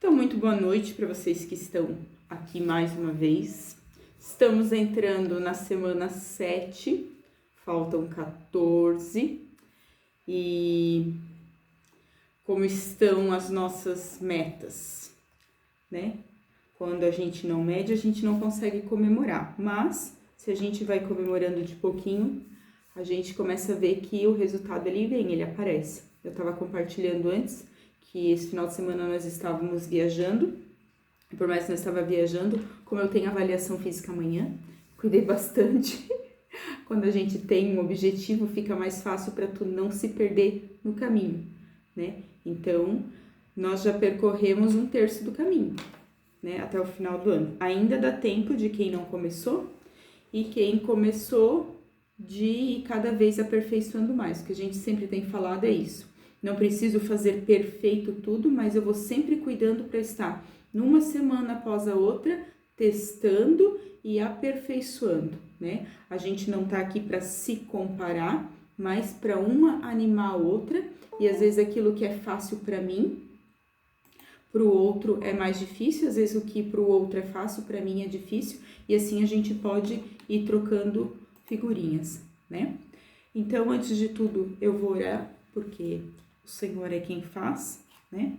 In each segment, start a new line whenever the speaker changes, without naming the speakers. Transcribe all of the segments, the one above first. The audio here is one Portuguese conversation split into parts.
Então, muito boa noite para vocês que estão aqui mais uma vez. Estamos entrando na semana 7, faltam 14. E como estão as nossas metas, né? Quando a gente não mede, a gente não consegue comemorar. Mas, se a gente vai comemorando de pouquinho, a gente começa a ver que o resultado ele vem, ele aparece. Eu estava compartilhando antes que esse final de semana nós estávamos viajando, e por mais que nós estava viajando, como eu tenho avaliação física amanhã, cuidei bastante. Quando a gente tem um objetivo, fica mais fácil para tu não se perder no caminho, né? Então, nós já percorremos 1/3 do caminho, né? Até o final do ano. Ainda dá tempo de quem não começou e quem começou de ir cada vez aperfeiçoando mais. O que a gente sempre tem falado é isso. Não preciso fazer perfeito tudo, mas eu vou sempre cuidando para estar numa semana após a outra, testando e aperfeiçoando, né? A gente não tá aqui para se comparar, mas para uma animar a outra, e às vezes aquilo que é fácil para mim, para o outro é mais difícil, às vezes o que para o outro é fácil, para mim é difícil, e assim a gente pode ir trocando figurinhas, né? Então, antes de tudo, eu vou orar, porque o Senhor é quem faz, né?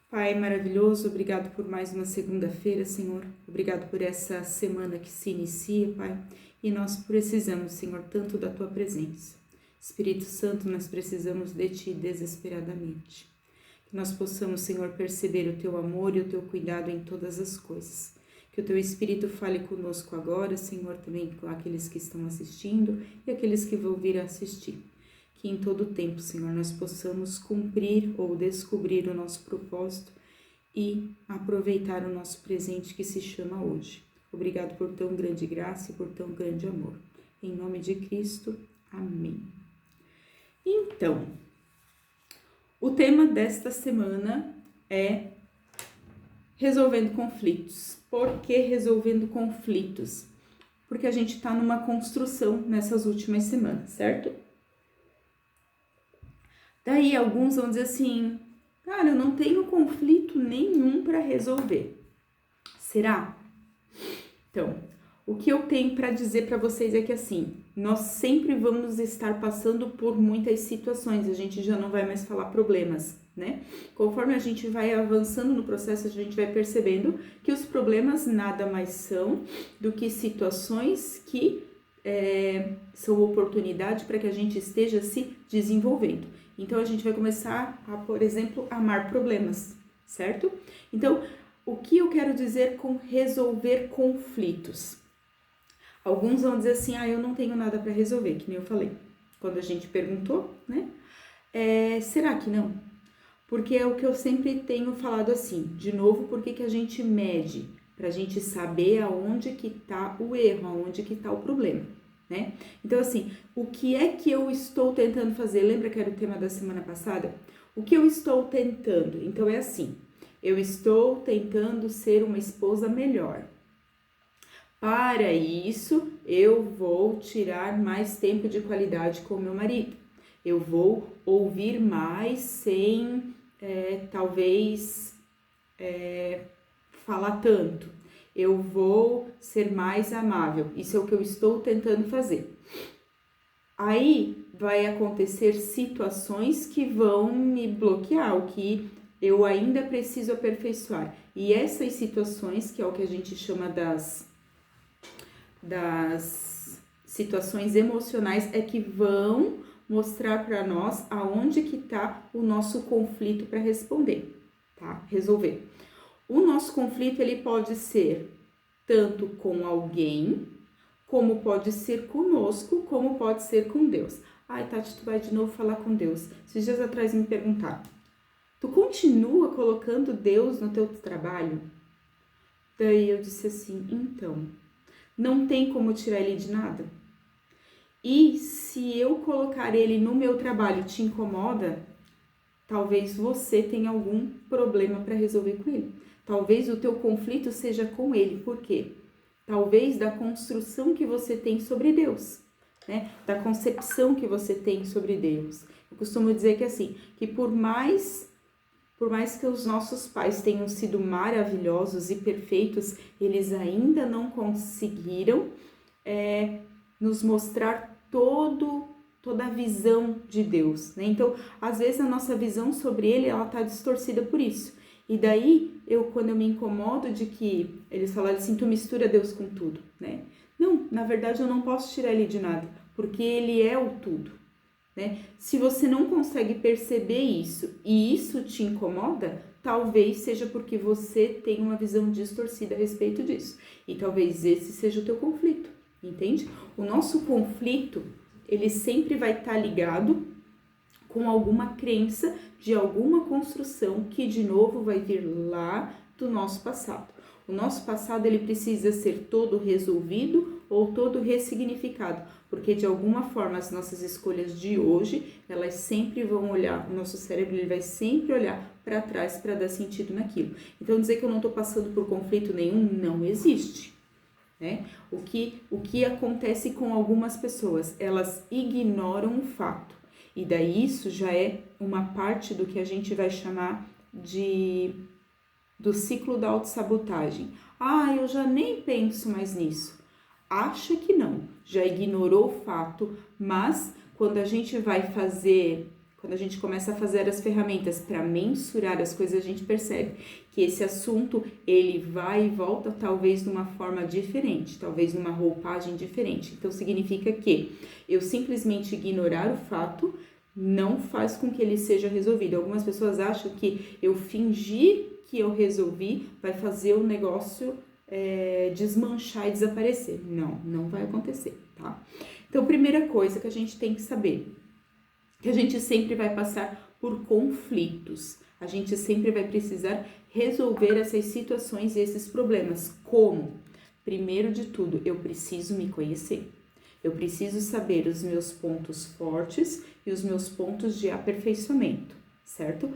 Pai maravilhoso, obrigado por mais uma segunda-feira, Senhor. Obrigado por essa semana que se inicia, Pai. E nós precisamos, Senhor, tanto da Tua presença. Espírito Santo, nós precisamos de Ti desesperadamente. Que nós possamos, Senhor, perceber o Teu amor e o Teu cuidado em todas as coisas. Que o Teu Espírito fale conosco agora, Senhor, também com aqueles que estão assistindo e aqueles que vão vir a assistir. Que em todo tempo, Senhor, nós possamos cumprir ou descobrir o nosso propósito e aproveitar o nosso presente que se chama hoje. Obrigado por tão grande graça e por tão grande amor. Em nome de Cristo, amém. Então, o tema desta semana é resolvendo conflitos. Por que resolvendo conflitos? Porque a gente está numa construção nessas últimas semanas, certo? Daí alguns vão dizer assim, cara, eu não tenho conflito nenhum para resolver. Será? Então, o que eu tenho para dizer para vocês é que assim, nós sempre vamos estar passando por muitas situações, a gente já não vai mais falar problemas, né? Conforme a gente vai avançando no processo, a gente vai percebendo que os problemas nada mais são do que situações que são oportunidade para que a gente esteja se desenvolvendo. Então, a gente vai começar a, por exemplo, amar problemas, certo? Então, o que eu quero dizer com resolver conflitos? Alguns vão dizer assim, eu não tenho nada para resolver, que nem eu falei. Quando a gente perguntou, né? Será que não? Porque é o que eu sempre tenho falado assim, de novo, por que a gente mede? Para a gente saber aonde que tá o erro, aonde que tá o problema, né? Então, assim, o que é que eu estou tentando fazer? Lembra que era o tema da semana passada? O que eu estou tentando? Então, é assim, eu estou tentando ser uma esposa melhor. Para isso, eu vou tirar mais tempo de qualidade com o meu marido. Eu vou ouvir mais sem, talvez, falar tanto. Eu vou ser mais amável. Isso é o que eu estou tentando fazer. Aí vai acontecer situações que vão me bloquear, o que eu ainda preciso aperfeiçoar. E essas situações, que é o que a gente chama das situações emocionais, é que vão mostrar para nós aonde que tá o nosso conflito para responder, tá? Resolver. O nosso conflito, ele pode ser tanto com alguém, como pode ser conosco, como pode ser com Deus. Ai, Tati, tu vai de novo falar com Deus. Esses dias atrás me perguntaram, tu continua colocando Deus no teu trabalho? Daí eu disse assim, então, não tem como tirar ele de nada? E se eu colocar ele no meu trabalho te incomoda, talvez você tenha algum problema para resolver com ele. Talvez o teu conflito seja com ele. Por quê? Talvez da construção que você tem sobre Deus, né? Da concepção que você tem sobre Deus. Eu costumo dizer que assim, que por mais Por mais que os nossos pais tenham sido maravilhosos e perfeitos, eles ainda não conseguiram nos mostrar toda a visão de Deus, né? Então, às vezes a nossa visão sobre ele, ela tá distorcida por isso. E daí, quando eu me incomodo de que eles falaram assim, tu mistura Deus com tudo, né? Não, na verdade eu não posso tirar ele de nada, porque ele é o tudo, né? Se você não consegue perceber isso e isso te incomoda, talvez seja porque você tem uma visão distorcida a respeito disso. E talvez esse seja o teu conflito, entende? O nosso conflito, ele sempre vai estar ligado com alguma crença de alguma construção que de novo vai vir lá do nosso passado. O nosso passado, ele precisa ser todo resolvido ou todo ressignificado, porque de alguma forma as nossas escolhas de hoje, elas sempre vão olhar, o nosso cérebro ele vai sempre olhar para trás para dar sentido naquilo. Então dizer que eu não estou passando por conflito nenhum não existe, né? O que acontece com algumas pessoas, elas ignoram o fato, e daí isso já é uma parte do que a gente vai chamar do ciclo da autossabotagem. Eu já nem penso mais nisso. Acha que não, já ignorou o fato, mas quando a gente começa a fazer as ferramentas para mensurar as coisas, a gente percebe que esse assunto, ele vai e volta talvez de uma forma diferente, talvez numa roupagem diferente. Então, significa que eu simplesmente ignorar o fato não faz com que ele seja resolvido. Algumas pessoas acham que eu fingir que eu resolvi vai fazer o negócio desmanchar e desaparecer. Não vai acontecer, tá? Então, primeira coisa que a gente tem que saber, que a gente sempre vai passar por conflitos. A gente sempre vai precisar resolver essas situações e esses problemas. Como? Primeiro de tudo, eu preciso me conhecer. Eu preciso saber os meus pontos fortes e os meus pontos de aperfeiçoamento, certo?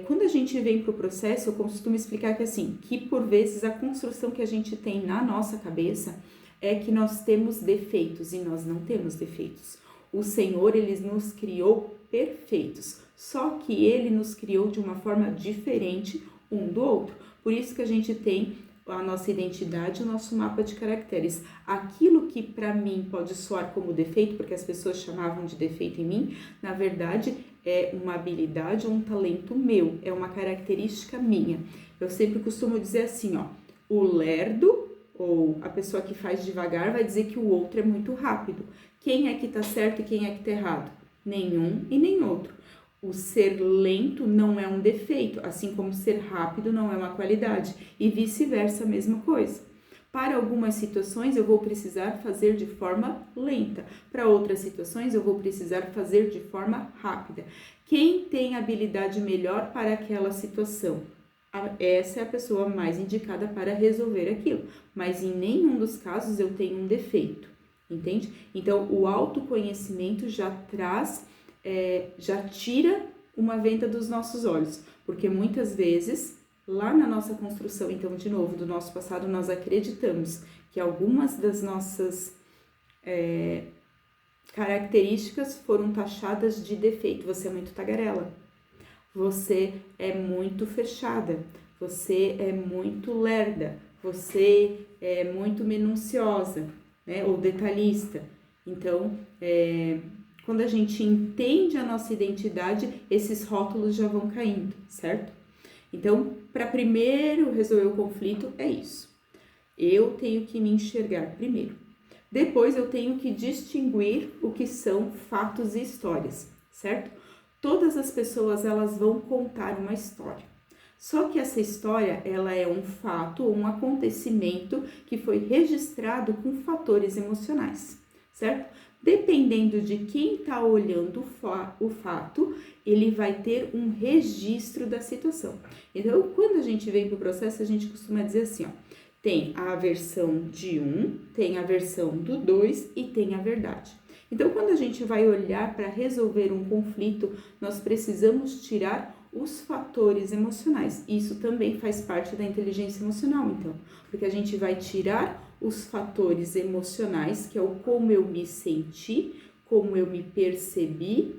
Quando a gente vem para o processo, eu costumo explicar que por vezes a construção que a gente tem na nossa cabeça é que nós temos defeitos e nós não temos defeitos. O Senhor, ele nos criou perfeitos, só que ele nos criou de uma forma diferente um do outro. Por isso que a gente tem a nossa identidade, o nosso mapa de caracteres. Aquilo que para mim pode soar como defeito, porque as pessoas chamavam de defeito em mim, na verdade é uma habilidade, um talento meu, é uma característica minha. Eu sempre costumo dizer assim, o lerdo ou a pessoa que faz devagar vai dizer que o outro é muito rápido. Quem é que tá certo e quem é que tá errado? Nenhum e nem outro. O ser lento não é um defeito, assim como ser rápido não é uma qualidade, e vice-versa, a mesma coisa. Para algumas situações eu vou precisar fazer de forma lenta, para outras situações eu vou precisar fazer de forma rápida. Quem tem habilidade melhor para aquela situação? Essa é a pessoa mais indicada para resolver aquilo, mas em nenhum dos casos eu tenho um defeito, entende? Então o autoconhecimento já tira uma venda dos nossos olhos, porque muitas vezes, lá na nossa construção, então, de novo, do nosso passado, nós acreditamos que algumas das nossas características foram taxadas de defeito. Você é muito tagarela, você é muito fechada, você é muito lerda, você é muito minuciosa, né, ou detalhista. Então, quando a gente entende a nossa identidade, esses rótulos já vão caindo, certo? Então, para primeiro resolver o conflito, é isso. Eu tenho que me enxergar primeiro. Depois, eu tenho que distinguir o que são fatos e histórias, certo? Todas as pessoas, elas vão contar uma história. Só que essa história, ela é um fato, um acontecimento que foi registrado com fatores emocionais, certo? Dependendo de quem está olhando o fato, ele vai ter um registro da situação. Então, quando a gente vem para o processo, a gente costuma dizer assim, tem a versão de um, tem a versão do dois e tem a verdade. Então, quando a gente vai olhar para resolver um conflito, nós precisamos tirar os fatores emocionais. Isso também faz parte da inteligência emocional, então, porque a gente vai tirar os fatores emocionais, que é o como eu me senti, como eu me percebi,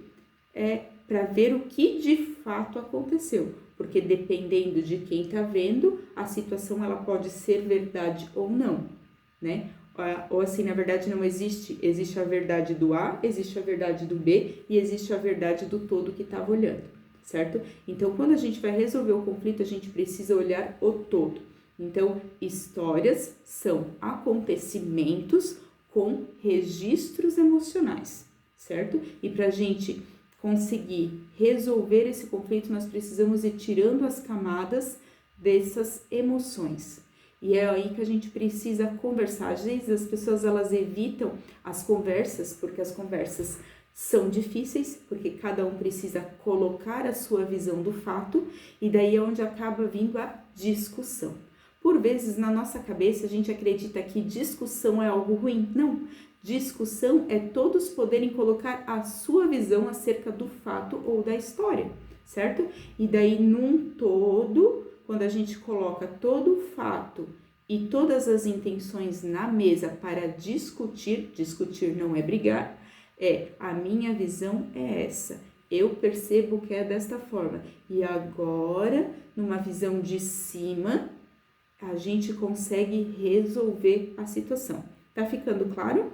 para ver o que de fato aconteceu, porque dependendo de quem está vendo, a situação ela pode ser verdade ou não, né? Ou assim, na verdade não existe, existe a verdade do A, existe a verdade do B e existe a verdade do todo que estava olhando, certo? Então, quando a gente vai resolver o conflito, a gente precisa olhar o todo. Então, histórias são acontecimentos com registros emocionais, certo? E para a gente conseguir resolver esse conflito, nós precisamos ir tirando as camadas dessas emoções. E é aí que a gente precisa conversar. Às vezes as pessoas elas evitam as conversas, porque as conversas são difíceis, porque cada um precisa colocar a sua visão do fato, e daí é onde acaba vindo a discussão. Por vezes, na nossa cabeça, a gente acredita que discussão é algo ruim. Não, discussão é todos poderem colocar a sua visão acerca do fato ou da história, certo? E daí, num todo, quando a gente coloca todo o fato e todas as intenções na mesa para discutir, discutir não é brigar, a minha visão é essa, eu percebo que é desta forma. E agora, numa visão de cima, a gente consegue resolver a situação. Tá ficando claro?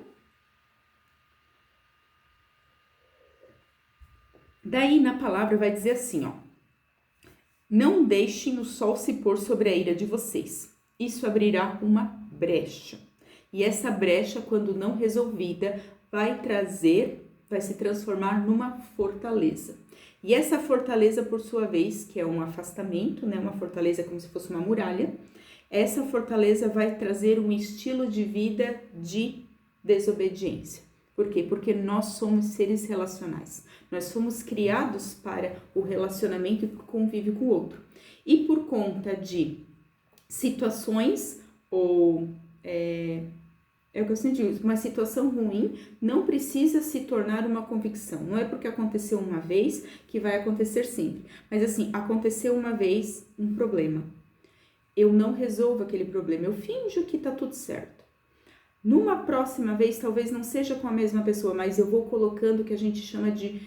Daí na palavra vai dizer assim, ó: não deixem o sol se pôr sobre a ira de vocês. Isso abrirá uma brecha. E essa brecha, quando não resolvida, vai se transformar numa fortaleza. E essa fortaleza, por sua vez, que é um afastamento, né? Uma fortaleza como se fosse uma muralha, essa fortaleza vai trazer um estilo de vida de desobediência. Por quê? Porque nós somos seres relacionais. Nós fomos criados para o relacionamento e o convívio com o outro. E por conta de situações ou o que eu senti, uma situação ruim não precisa se tornar uma convicção. Não é porque aconteceu uma vez que vai acontecer sempre. Mas assim, aconteceu uma vez um problema. Eu não resolvo aquele problema, eu finjo que tá tudo certo. Numa próxima vez, talvez não seja com a mesma pessoa, mas eu vou colocando o que a gente chama de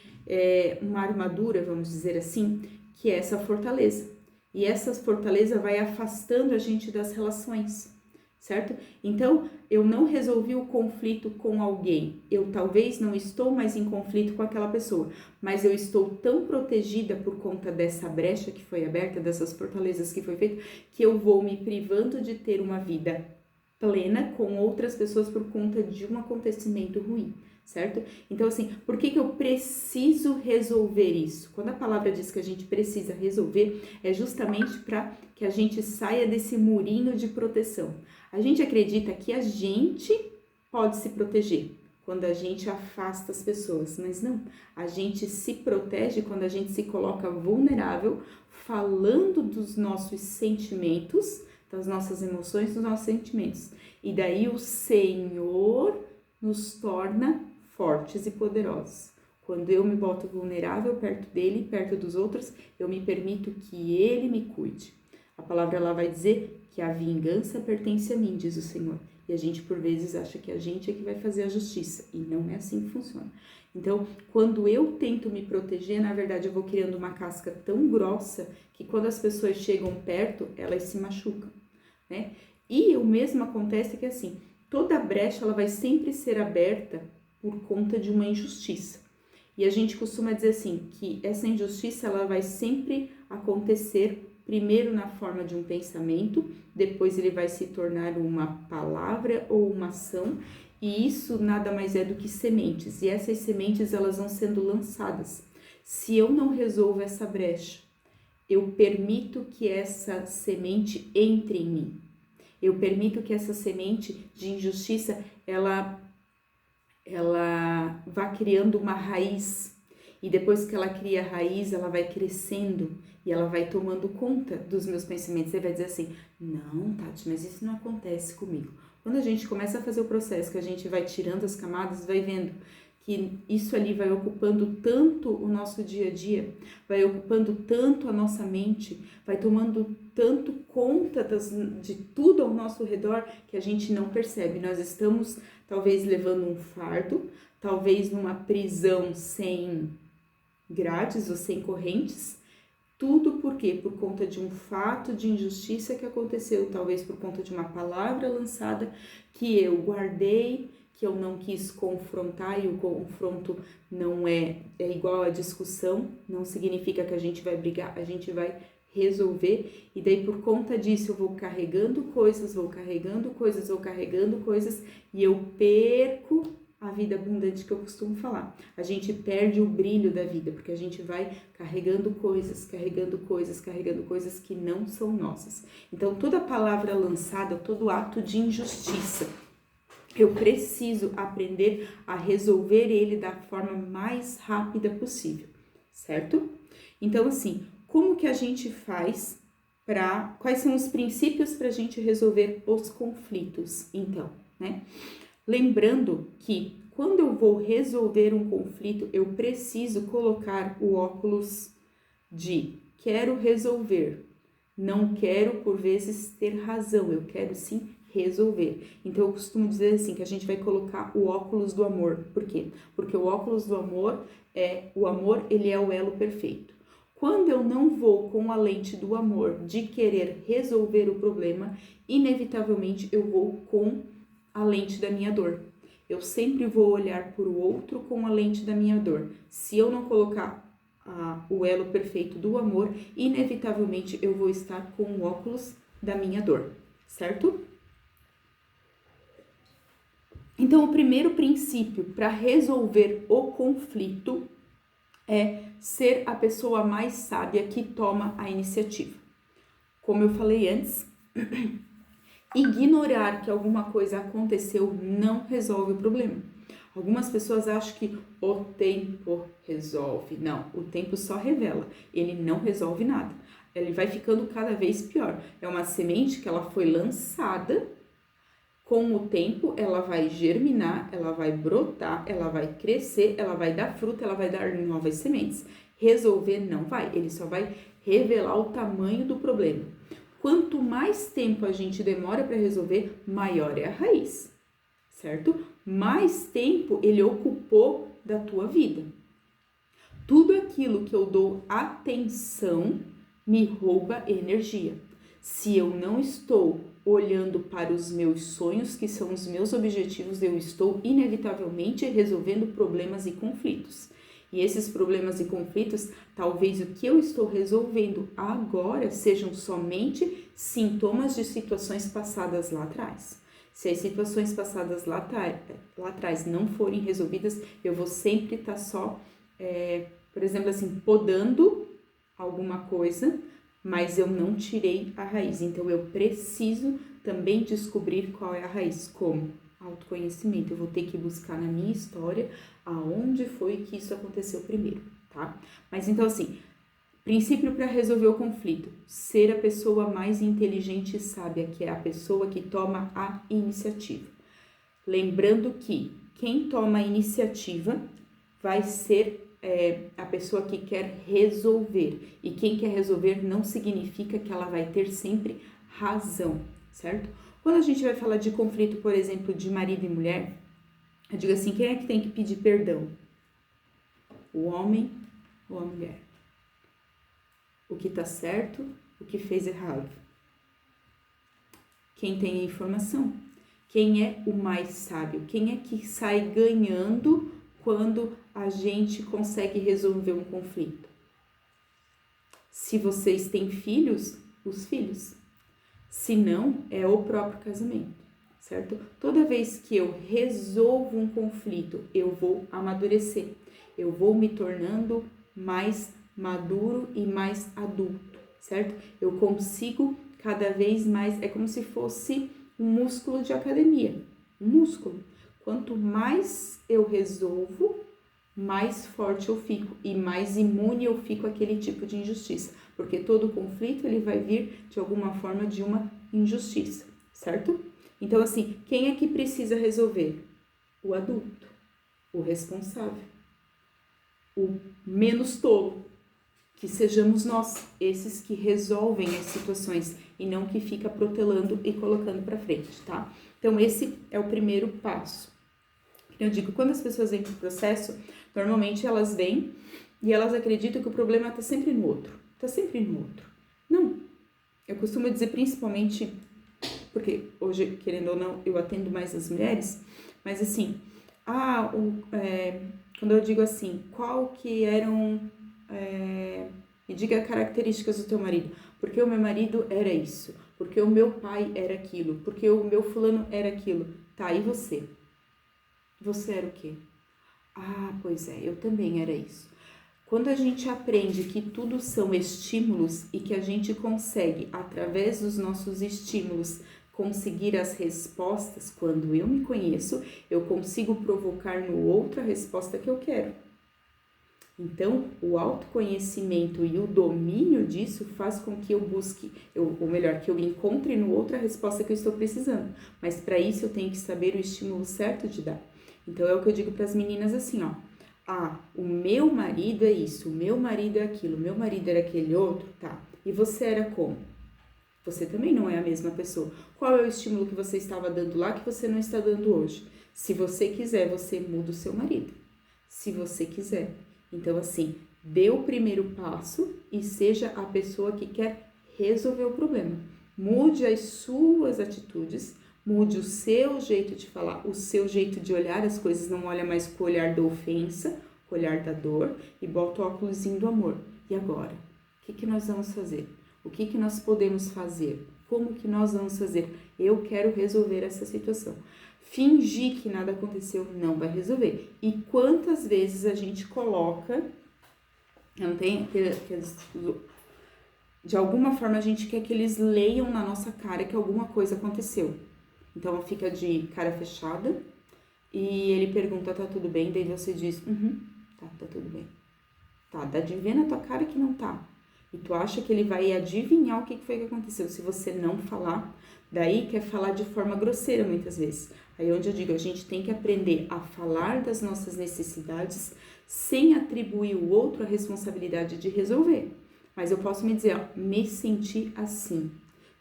uma armadura, vamos dizer assim, que é essa fortaleza. E essa fortaleza vai afastando a gente das relações, certo? Então, eu não resolvi o conflito com alguém. Eu talvez não estou mais em conflito com aquela pessoa, mas eu estou tão protegida por conta dessa brecha que foi aberta, dessas fortalezas que foi feita, que eu vou me privando de ter uma vida plena com outras pessoas por conta de um acontecimento ruim, certo? Então, assim, por que eu preciso resolver isso? Quando a palavra diz que a gente precisa resolver, é justamente para que a gente saia desse murinho de proteção. A gente acredita que a gente pode se proteger quando a gente afasta as pessoas, mas não. A gente se protege quando a gente se coloca vulnerável, falando dos nossos sentimentos, das nossas emoções, dos nossos sentimentos. E daí o Senhor nos torna fortes e poderosos. Quando eu me boto vulnerável perto dele, perto dos outros, eu me permito que ele me cuide. A palavra lá vai dizer que a vingança pertence a mim, diz o Senhor. E a gente, por vezes, acha que a gente é que vai fazer a justiça. E não é assim que funciona. Então, quando eu tento me proteger, na verdade, eu vou criando uma casca tão grossa que quando as pessoas chegam perto, elas se machucam, né? E o mesmo acontece que, assim, toda brecha, ela vai sempre ser aberta por conta de uma injustiça. E a gente costuma dizer assim, que essa injustiça, ela vai sempre acontecer primeiro na forma de um pensamento, depois ele vai se tornar uma palavra ou uma ação, e isso nada mais é do que sementes, e essas sementes elas vão sendo lançadas. Se eu não resolvo essa brecha, eu permito que essa semente entre em mim, eu permito que essa semente de injustiça, ela vá criando uma raiz, e depois que ela cria a raiz, ela vai crescendo, e ela vai tomando conta dos meus pensamentos. Você vai dizer assim, não, Tati, mas isso não acontece comigo. Quando a gente começa a fazer o processo, que a gente vai tirando as camadas, vai vendo que isso ali vai ocupando tanto o nosso dia a dia, vai ocupando tanto a nossa mente, vai tomando tanto conta de tudo ao nosso redor, que a gente não percebe. Nós estamos, talvez, levando um fardo, talvez numa prisão sem grades ou sem correntes, Tudo por quê? Por conta de um fato de injustiça que aconteceu, talvez por conta de uma palavra lançada que eu guardei, que eu não quis confrontar, e o confronto não é igual à discussão, não significa que a gente vai brigar, a gente vai resolver, e daí por conta disso eu vou carregando coisas, e eu perco a vida abundante que eu costumo falar. A gente perde o brilho da vida, porque a gente vai carregando coisas que não são nossas. Então, toda palavra lançada, todo ato de injustiça, eu preciso aprender a resolver ele da forma mais rápida possível, certo? Então, assim, como que a gente faz quais são os princípios para a gente resolver os conflitos, então, né? Lembrando que quando eu vou resolver um conflito, eu preciso colocar o óculos de quero resolver, não quero por vezes ter razão, eu quero sim resolver. Então eu costumo dizer assim que a gente vai colocar o óculos do amor. Por quê? Porque o óculos do amor ele é o elo perfeito. Quando eu não vou com a lente do amor de querer resolver o problema, inevitavelmente eu vou com a lente da minha dor. Eu sempre vou olhar para o outro com a lente da minha dor. Se eu não colocar o elo perfeito do amor, inevitavelmente eu vou estar com o óculos da minha dor, certo? Então, o primeiro princípio para resolver o conflito é ser a pessoa mais sábia que toma a iniciativa. Como eu falei antes, ignorar que alguma coisa aconteceu não resolve o problema. Algumas pessoas acham que o tempo resolve. Não, o tempo só revela, ele não resolve nada. Ele vai ficando cada vez pior. É uma semente que ela foi lançada, com o tempo ela vai germinar, ela vai brotar, ela vai crescer, ela vai dar fruta, ela vai dar novas sementes. Resolver não vai, ele só vai revelar o tamanho do problema. Quanto mais tempo a gente demora para resolver, maior é a raiz, certo? Mais tempo ele ocupou da tua vida. Tudo aquilo que eu dou atenção me rouba energia. Se eu não estou olhando para os meus sonhos, que são os meus objetivos, eu estou inevitavelmente resolvendo problemas e conflitos. E esses problemas e conflitos, talvez o que eu estou resolvendo agora sejam somente sintomas de situações passadas lá atrás. Se as situações passadas lá atrás não forem resolvidas, eu vou sempre estar só, por exemplo, assim, podando alguma coisa, mas eu não tirei a raiz. Então, eu preciso também descobrir qual é a raiz. Como? Autoconhecimento. Eu vou ter que buscar na minha história aonde foi que isso aconteceu primeiro, tá? Mas então, assim, princípio para resolver o conflito: ser a pessoa mais inteligente e sábia, que é a pessoa que toma a iniciativa. Lembrando que quem toma a iniciativa vai ser a pessoa que quer resolver. E quem quer resolver não significa que ela vai ter sempre razão, certo? Quando a gente vai falar de conflito, por exemplo, de marido e mulher, eu digo assim, quem é que tem que pedir perdão? O homem ou a mulher? O que tá certo, o que fez errado? Quem tem a informação? Quem é o mais sábio? Quem é que sai ganhando quando a gente consegue resolver um conflito? Se vocês têm filhos, os filhos. Se não, é o próprio casamento, certo? Toda vez que eu resolvo um conflito, eu vou amadurecer. Eu vou me tornando mais maduro e mais adulto, certo? Eu consigo cada vez mais, é como se fosse um músculo de academia, um músculo. Quanto mais eu resolvo, mais forte eu fico e mais imune eu fico àquele tipo de injustiça, porque todo conflito ele vai vir de alguma forma de uma injustiça, certo? Então assim, quem é que precisa resolver? O adulto, o responsável, o menos tolo, que sejamos nós, esses que resolvem as situações e não que fica protelando e colocando para frente, tá? Então esse é o primeiro passo. Eu digo, quando as pessoas vêm para o processo, normalmente elas vêm e elas acreditam que o problema está sempre no outro. tá sempre no outro. Não, eu costumo dizer principalmente, porque hoje, querendo ou não, eu atendo mais as mulheres, mas assim, quando eu digo assim, qual que eram, me diga características do teu marido, porque o meu marido era isso, porque o meu pai era aquilo, porque o meu fulano era aquilo, tá, e você? Você era o quê? Pois é, eu também era isso. Quando a gente aprende que tudo são estímulos e que a gente consegue, através dos nossos estímulos, conseguir as respostas, quando eu me conheço, eu consigo provocar no outro a resposta que eu quero. Então, o autoconhecimento e o domínio disso faz com que eu busque, ou melhor, que eu encontre no outro a resposta que eu estou precisando. Mas para isso eu tenho que saber o estímulo certo de dar. Então, é o que eu digo para as meninas assim, ó. O meu marido é isso, o meu marido é aquilo, o meu marido era aquele outro, tá. E você era como? Você também não é a mesma pessoa. Qual é o estímulo que você estava dando lá que você não está dando hoje? Se você quiser, você muda o seu marido. Se você quiser. Então, assim, dê o primeiro passo e seja a pessoa que quer resolver o problema. Mude as suas atitudes, mude o seu jeito de falar, o seu jeito de olhar as coisas. Não olha mais com o olhar da ofensa, com o olhar da dor e bota o óculosinho do amor. E agora? O que nós vamos fazer? O que nós podemos fazer? Como que nós vamos fazer? Eu quero resolver essa situação. Fingir que nada aconteceu não vai resolver. E quantas vezes a gente coloca, não tem, de alguma forma a gente quer que eles leiam na nossa cara que alguma coisa aconteceu. Então fica de cara fechada e ele pergunta, tá tudo bem? Daí você diz, tá tudo bem. Tá, dá de ver na tua cara que não tá. E tu acha que ele vai adivinhar o que foi que aconteceu. Se você não falar, daí quer falar de forma grosseira muitas vezes. Aí onde eu digo, a gente tem que aprender a falar das nossas necessidades sem atribuir o outro a responsabilidade de resolver. Mas eu posso me dizer, me sentir assim.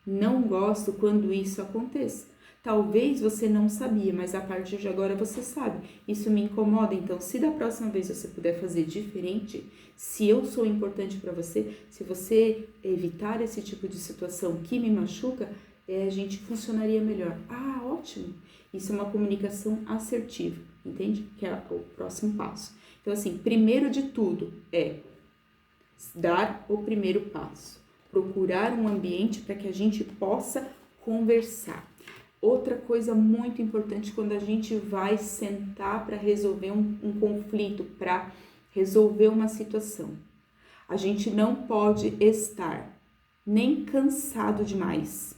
Não gosto quando isso aconteça. Talvez você não sabia, mas a partir de agora você sabe. Isso me incomoda, então se da próxima vez você puder fazer diferente, se eu sou importante para você, se você evitar esse tipo de situação que me machuca, a gente funcionaria melhor. Ótimo! Isso é uma comunicação assertiva, entende? Que é o próximo passo. Então assim, primeiro de tudo é dar o primeiro passo. Procurar um ambiente para que a gente possa conversar. Outra coisa muito importante quando a gente vai sentar para resolver um conflito, para resolver uma situação. A gente não pode estar nem cansado demais.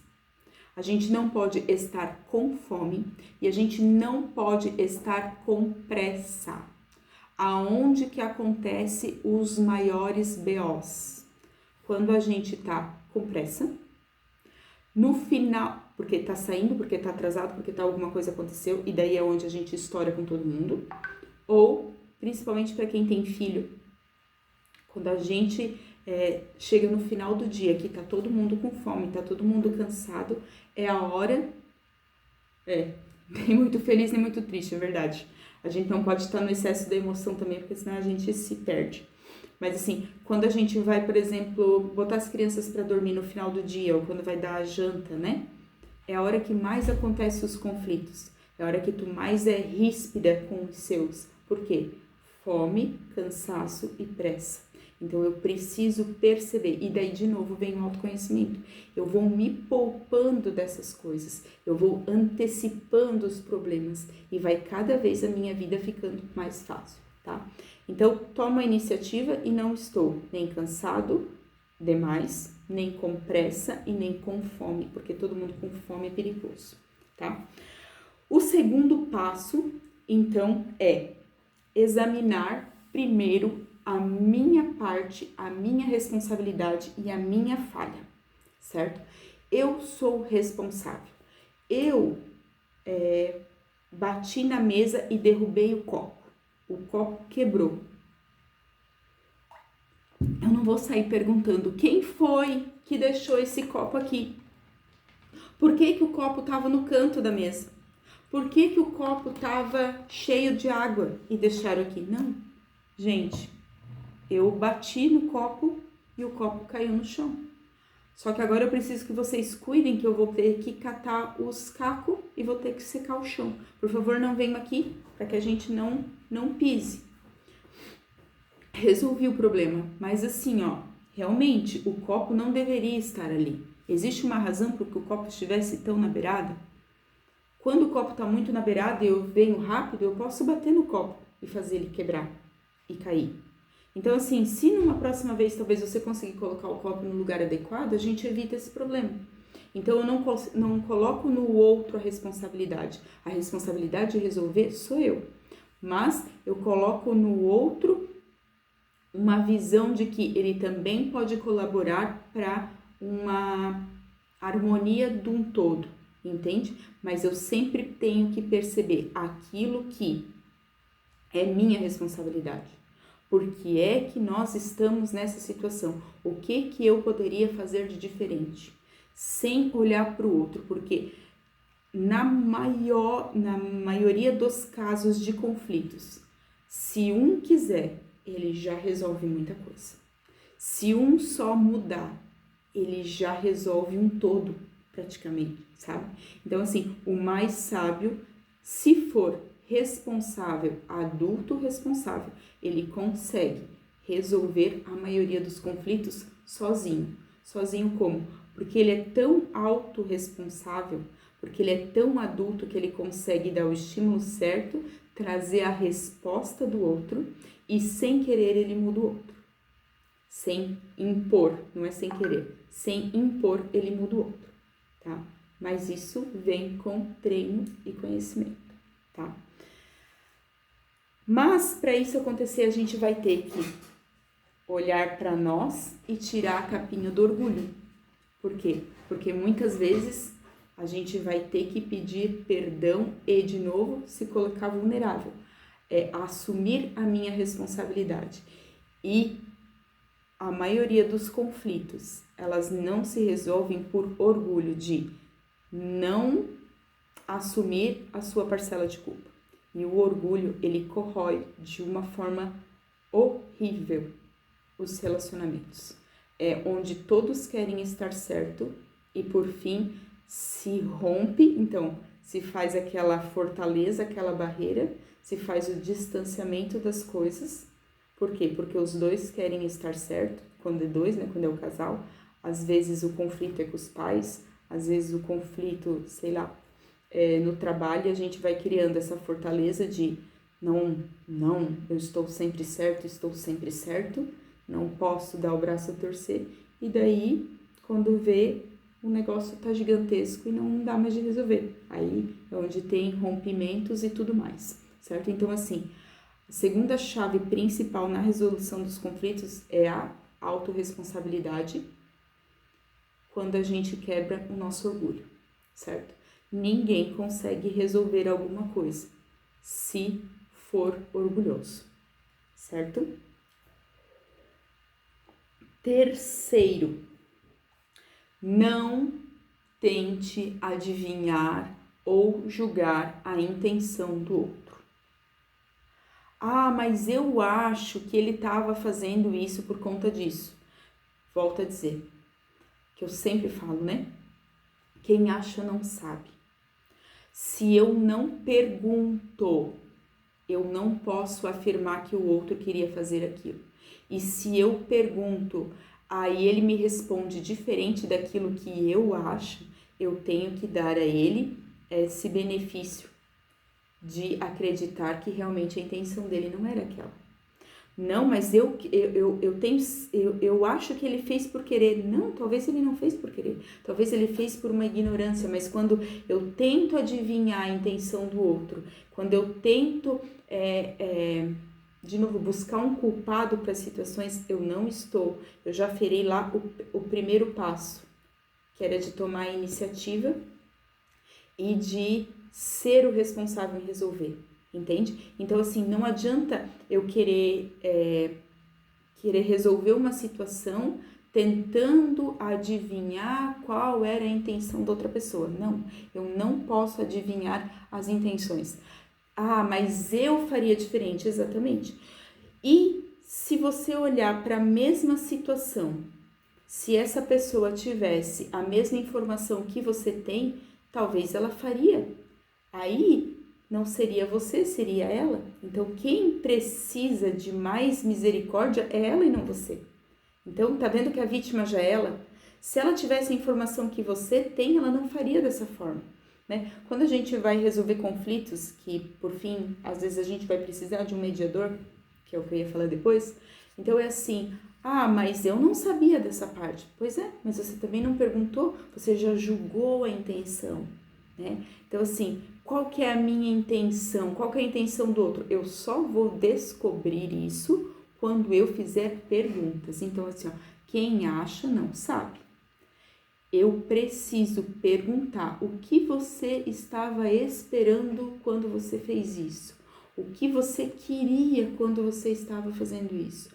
A gente não pode estar com fome e a gente não pode estar com pressa. Aonde que acontece os maiores BOs? Quando a gente tá com pressa, no final, porque tá saindo, porque tá atrasado, porque tá alguma coisa aconteceu, e daí é onde a gente estoura com todo mundo. Ou, principalmente para quem tem filho, quando a gente chega no final do dia, que tá todo mundo com fome, tá todo mundo cansado, é a hora, nem muito feliz, nem muito triste, é verdade. A gente não pode estar no excesso da emoção também, porque senão a gente se perde. Mas assim, quando a gente vai, por exemplo, botar as crianças para dormir no final do dia, ou quando vai dar a janta, né? É a hora que mais acontece os conflitos. É a hora que tu mais é ríspida com os seus. Por quê? Fome, cansaço e pressa. Então eu preciso perceber. E daí de novo vem o autoconhecimento. Eu vou me poupando dessas coisas. Eu vou antecipando os problemas. E vai cada vez a minha vida ficando mais fácil, tá? Então, toma a iniciativa e não estou nem cansado demais, nem com pressa e nem com fome, porque todo mundo com fome é perigoso, tá? O segundo passo, então, é examinar primeiro a minha parte, a minha responsabilidade e a minha falha, certo? Eu sou responsável. Eu bati na mesa e derrubei o copo. O copo quebrou. Eu não vou sair perguntando quem foi que deixou esse copo aqui. Por que o copo estava no canto da mesa? Por que o copo estava cheio de água e deixaram aqui? Não, gente, eu bati no copo e o copo caiu no chão. Só que agora eu preciso que vocês cuidem que eu vou ter que catar os cacos e vou ter que secar o chão. Por favor, não venham aqui para que a gente não pise. Resolvi o problema, mas assim, ó, realmente o copo não deveria estar ali. Existe uma razão por que o copo estivesse tão na beirada? Quando o copo está muito na beirada e eu venho rápido, eu posso bater no copo e fazer ele quebrar e cair. Então, assim, se numa próxima vez talvez você conseguir colocar o copo no lugar adequado, a gente evita esse problema. Então, eu não coloco no outro a responsabilidade. A responsabilidade de resolver sou eu. Mas eu coloco no outro uma visão de que ele também pode colaborar para uma harmonia de um todo, entende? Mas eu sempre tenho que perceber aquilo que é minha responsabilidade. Por que é que nós estamos nessa situação? O que eu poderia fazer de diferente? Sem olhar para o outro, porque na maioria dos casos de conflitos, se um quiser, ele já resolve muita coisa. Se um só mudar, ele já resolve um todo, praticamente, sabe? Então, assim, o mais sábio, se for responsável, adulto responsável, ele consegue resolver a maioria dos conflitos sozinho. Sozinho como? Porque ele é tão autorresponsável, porque ele é tão adulto que ele consegue dar o estímulo certo, trazer a resposta do outro e sem querer ele muda o outro. Sem impor, não é sem querer, sem impor ele muda o outro, tá? Mas isso vem com treino e conhecimento, tá? Mas para isso acontecer, a gente vai ter que olhar para nós e tirar a capinha do orgulho. Por quê? Porque muitas vezes a gente vai ter que pedir perdão e, de novo, se colocar vulnerável. É assumir a minha responsabilidade. E a maioria dos conflitos, elas não se resolvem por orgulho de não assumir a sua parcela de culpa. E o orgulho, ele corrói de uma forma horrível os relacionamentos. É onde todos querem estar certo e, por fim, se rompe. Então, se faz aquela fortaleza, aquela barreira, se faz o distanciamento das coisas. Por quê? Porque os dois querem estar certo, quando é dois, né? Quando é o casal. Às vezes o conflito é com os pais, às vezes o conflito, sei lá, no trabalho, a gente vai criando essa fortaleza de não, eu estou sempre certo, não posso dar o braço a torcer. E daí, quando vê, o negócio tá gigantesco e não dá mais de resolver. Aí é onde tem rompimentos e tudo mais, certo? Então, assim, a segunda chave principal na resolução dos conflitos é a autorresponsabilidade, quando a gente quebra o nosso orgulho, certo? Ninguém consegue resolver alguma coisa se for orgulhoso, certo? Terceiro, não tente adivinhar ou julgar a intenção do outro. Ah, mas eu acho que ele estava fazendo isso por conta disso. Volto a dizer, que eu sempre falo, né? Quem acha não sabe. Se eu não pergunto, eu não posso afirmar que o outro queria fazer aquilo. E se eu pergunto, aí ele me responde diferente daquilo que eu acho, eu tenho que dar a ele esse benefício de acreditar que realmente a intenção dele não era aquela. Não, mas eu acho que ele fez por querer. Não, talvez ele não fez por querer. Talvez ele fez por uma ignorância, mas quando eu tento adivinhar a intenção do outro, quando eu tento, de novo, buscar um culpado para as situações, eu não estou. Eu já ferei lá o primeiro passo, que era de tomar a iniciativa e de ser o responsável em resolver. Entende? Então, assim, não adianta eu querer resolver uma situação tentando adivinhar qual era a intenção da outra pessoa. Não, eu não posso adivinhar as intenções. Ah, mas eu faria diferente, exatamente. E Se você olhar para a mesma situação, se essa pessoa tivesse a mesma informação que você tem, talvez ela faria. Aí não seria você, seria ela. Então quem precisa de mais misericórdia é ela e não você. Então tá vendo que a vítima já é ela? Se ela tivesse a informação que você tem, ela não faria dessa forma, né? Quando a gente vai resolver conflitos, que por fim, às vezes a gente vai precisar de um mediador, que é o que eu ia falar depois, então é assim, mas eu não sabia dessa parte. Pois é, mas você também não perguntou, você já julgou a intenção, né? Então assim, qual que é a minha intenção? Qual que é a intenção do outro? Eu só vou descobrir isso quando eu fizer perguntas. Então assim, quem acha não sabe. Eu preciso perguntar o que você estava esperando quando você fez isso. O que você queria quando você estava fazendo isso.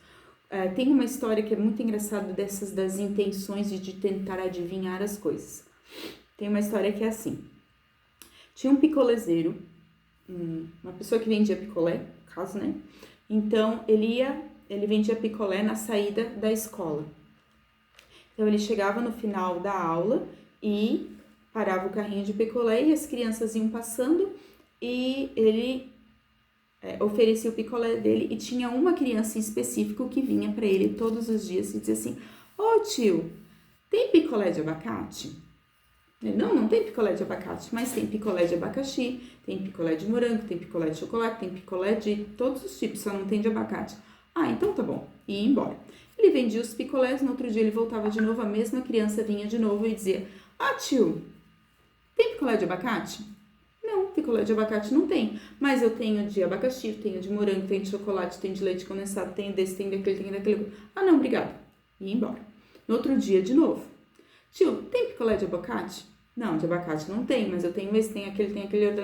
Tem uma história que é muito engraçada dessas das intenções e de tentar adivinhar as coisas. Tem uma história que é assim. Tinha um picolezeiro, uma pessoa que vendia picolé, no caso, né? Então, ele vendia picolé na saída da escola. Então, ele chegava no final da aula e parava o carrinho de picolé e as crianças iam passando e ele oferecia o picolé dele e tinha uma criança em específico que vinha para ele todos os dias e dizia assim, tio, tem picolé de abacate? Ele, não tem picolé de abacate, mas tem picolé de abacaxi, tem picolé de morango, tem picolé de chocolate, tem picolé de todos os tipos, só não tem de abacate. Então tá bom, e ia embora. Ele vendia os picolés, no outro dia ele voltava de novo, a mesma criança vinha de novo e dizia, tio, tem picolé de abacate? Não, picolé de abacate não tem, mas eu tenho de abacaxi, tenho de morango, tenho de chocolate, tenho de leite condensado, tenho desse, tenho daquele, tenho daquele. Não, obrigado. E ia embora. No outro dia, de novo. Tio, tem picolé de abacate? Não, de abacate não tem, mas eu tenho esse, tem aquele outro.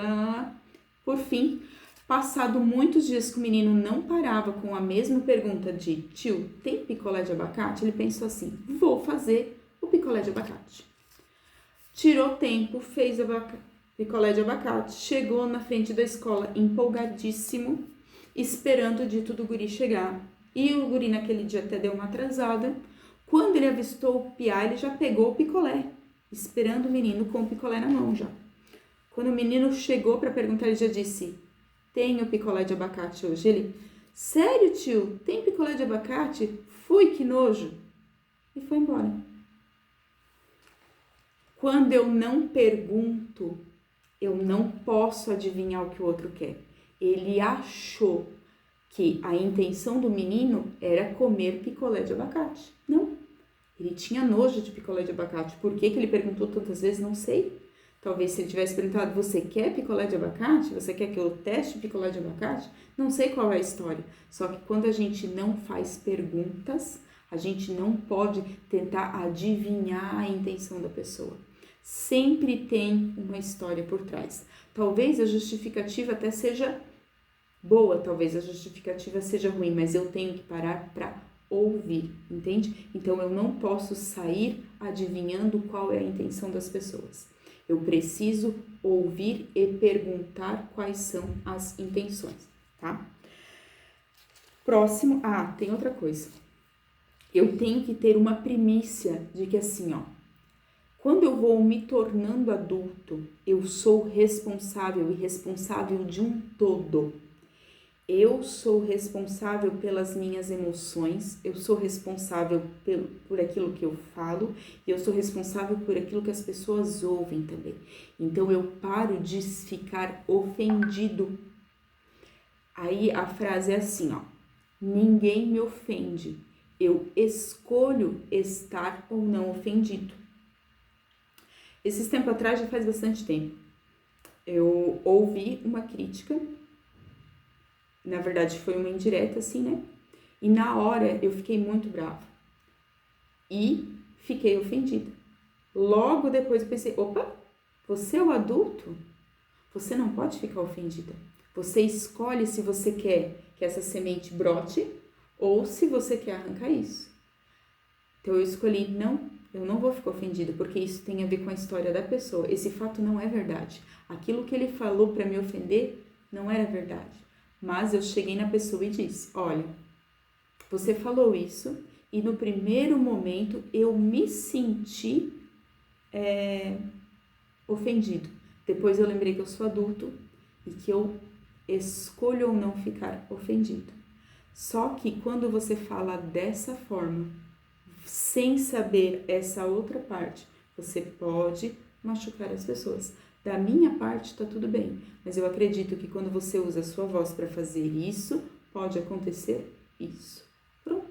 Por fim, passado muitos dias que o menino não parava com a mesma pergunta de tio, tem picolé de abacate? Ele pensou assim, vou fazer o picolé de abacate. Tirou tempo, fez picolé de abacate, chegou na frente da escola empolgadíssimo, esperando o dito do guri chegar. E o guri naquele dia até deu uma atrasada. Quando ele avistou o piá, ele já pegou o picolé, esperando o menino com o picolé na mão já. Quando o menino chegou para perguntar, ele já disse, tem o picolé de abacate hoje? Ele, sério tio, tem picolé de abacate? Fui, que nojo. E foi embora. Quando eu não pergunto, eu não posso adivinhar o que o outro quer. Ele achou que a intenção do menino era comer picolé de abacate. Não, ele tinha nojo de picolé de abacate. Por que ele perguntou tantas vezes? Não sei. Talvez se ele tivesse perguntado, você quer picolé de abacate? Você quer que eu teste picolé de abacate? Não sei qual é a história. Só que quando a gente não faz perguntas, a gente não pode tentar adivinhar a intenção da pessoa. Sempre tem uma história por trás. Talvez a justificativa até seja boa, talvez a justificativa seja ruim, mas eu tenho que parar para ouvir, entende? Então eu não posso sair adivinhando qual é a intenção das pessoas. Eu preciso ouvir e perguntar quais são as intenções, tá? Próximo, tem outra coisa. Eu tenho que ter uma primícia de que assim, quando eu vou me tornando adulto, eu sou responsável e responsável de um todo. Eu sou responsável pelas minhas emoções, eu sou responsável por aquilo que eu falo e eu sou responsável por aquilo que as pessoas ouvem também. Então eu paro de ficar ofendido. Aí a frase é assim, ninguém me ofende, eu escolho estar ou não ofendido. Esses tempos atrás, já faz bastante tempo, eu ouvi uma crítica, na verdade foi uma indireta assim, né? E na hora eu fiquei muito brava e fiquei ofendida. Logo depois eu pensei, opa, você é o adulto? Você não pode ficar ofendida. Você escolhe se você quer que essa semente brote ou se você quer arrancar isso. Então eu escolhi, eu não vou ficar ofendida, porque isso tem a ver com a história da pessoa. Esse fato não é verdade. Aquilo que ele falou para me ofender não era verdade. Mas eu cheguei na pessoa e disse, olha, Você falou isso e no primeiro momento eu me senti ofendido. Depois eu lembrei que eu sou adulto e que eu escolho ou não ficar ofendido. Só que quando você fala dessa forma, sem saber essa outra parte, você pode machucar as pessoas. Da minha parte tá tudo bem, mas eu acredito que quando você usa a sua voz para fazer isso, pode acontecer isso. Pronto.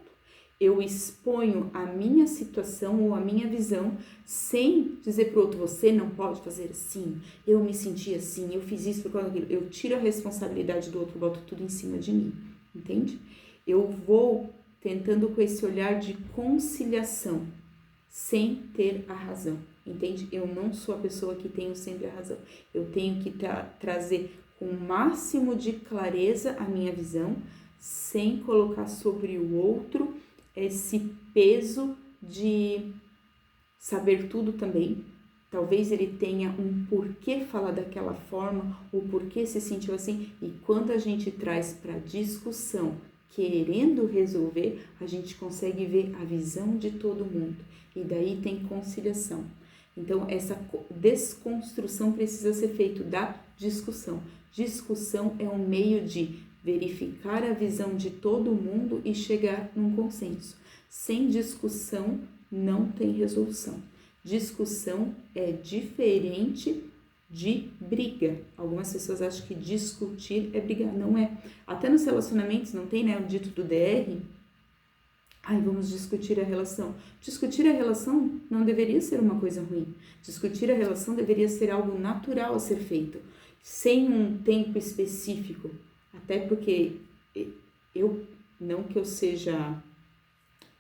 Eu exponho a minha situação ou a minha visão sem dizer pro outro, você não pode fazer assim, eu me senti assim, eu fiz isso por causa daquilo. Eu tiro a responsabilidade do outro, boto tudo em cima de mim, entende? Eu vou tentando com esse olhar de conciliação, sem ter a razão, entende? Eu não sou a pessoa que tenho sempre a razão. Eu tenho que trazer com o máximo de clareza a minha visão, sem colocar sobre o outro esse peso de saber tudo também. Talvez ele tenha um porquê falar daquela forma, o porquê se sentiu assim. E quando a gente traz para discussão, querendo resolver, a gente consegue ver a visão de todo mundo. E daí tem conciliação. Então, essa desconstrução precisa ser feita da discussão. Discussão é um meio de verificar a visão de todo mundo e chegar num consenso. Sem discussão, não tem resolução. Discussão é diferente de briga. Algumas pessoas acham que discutir é brigar. Não é. Até nos relacionamentos não tem, né, o dito do DR. Ai, vamos discutir a relação. Discutir a relação não deveria ser uma coisa ruim. Discutir a relação deveria ser algo natural a ser feito, sem um tempo específico. Até porque não que eu seja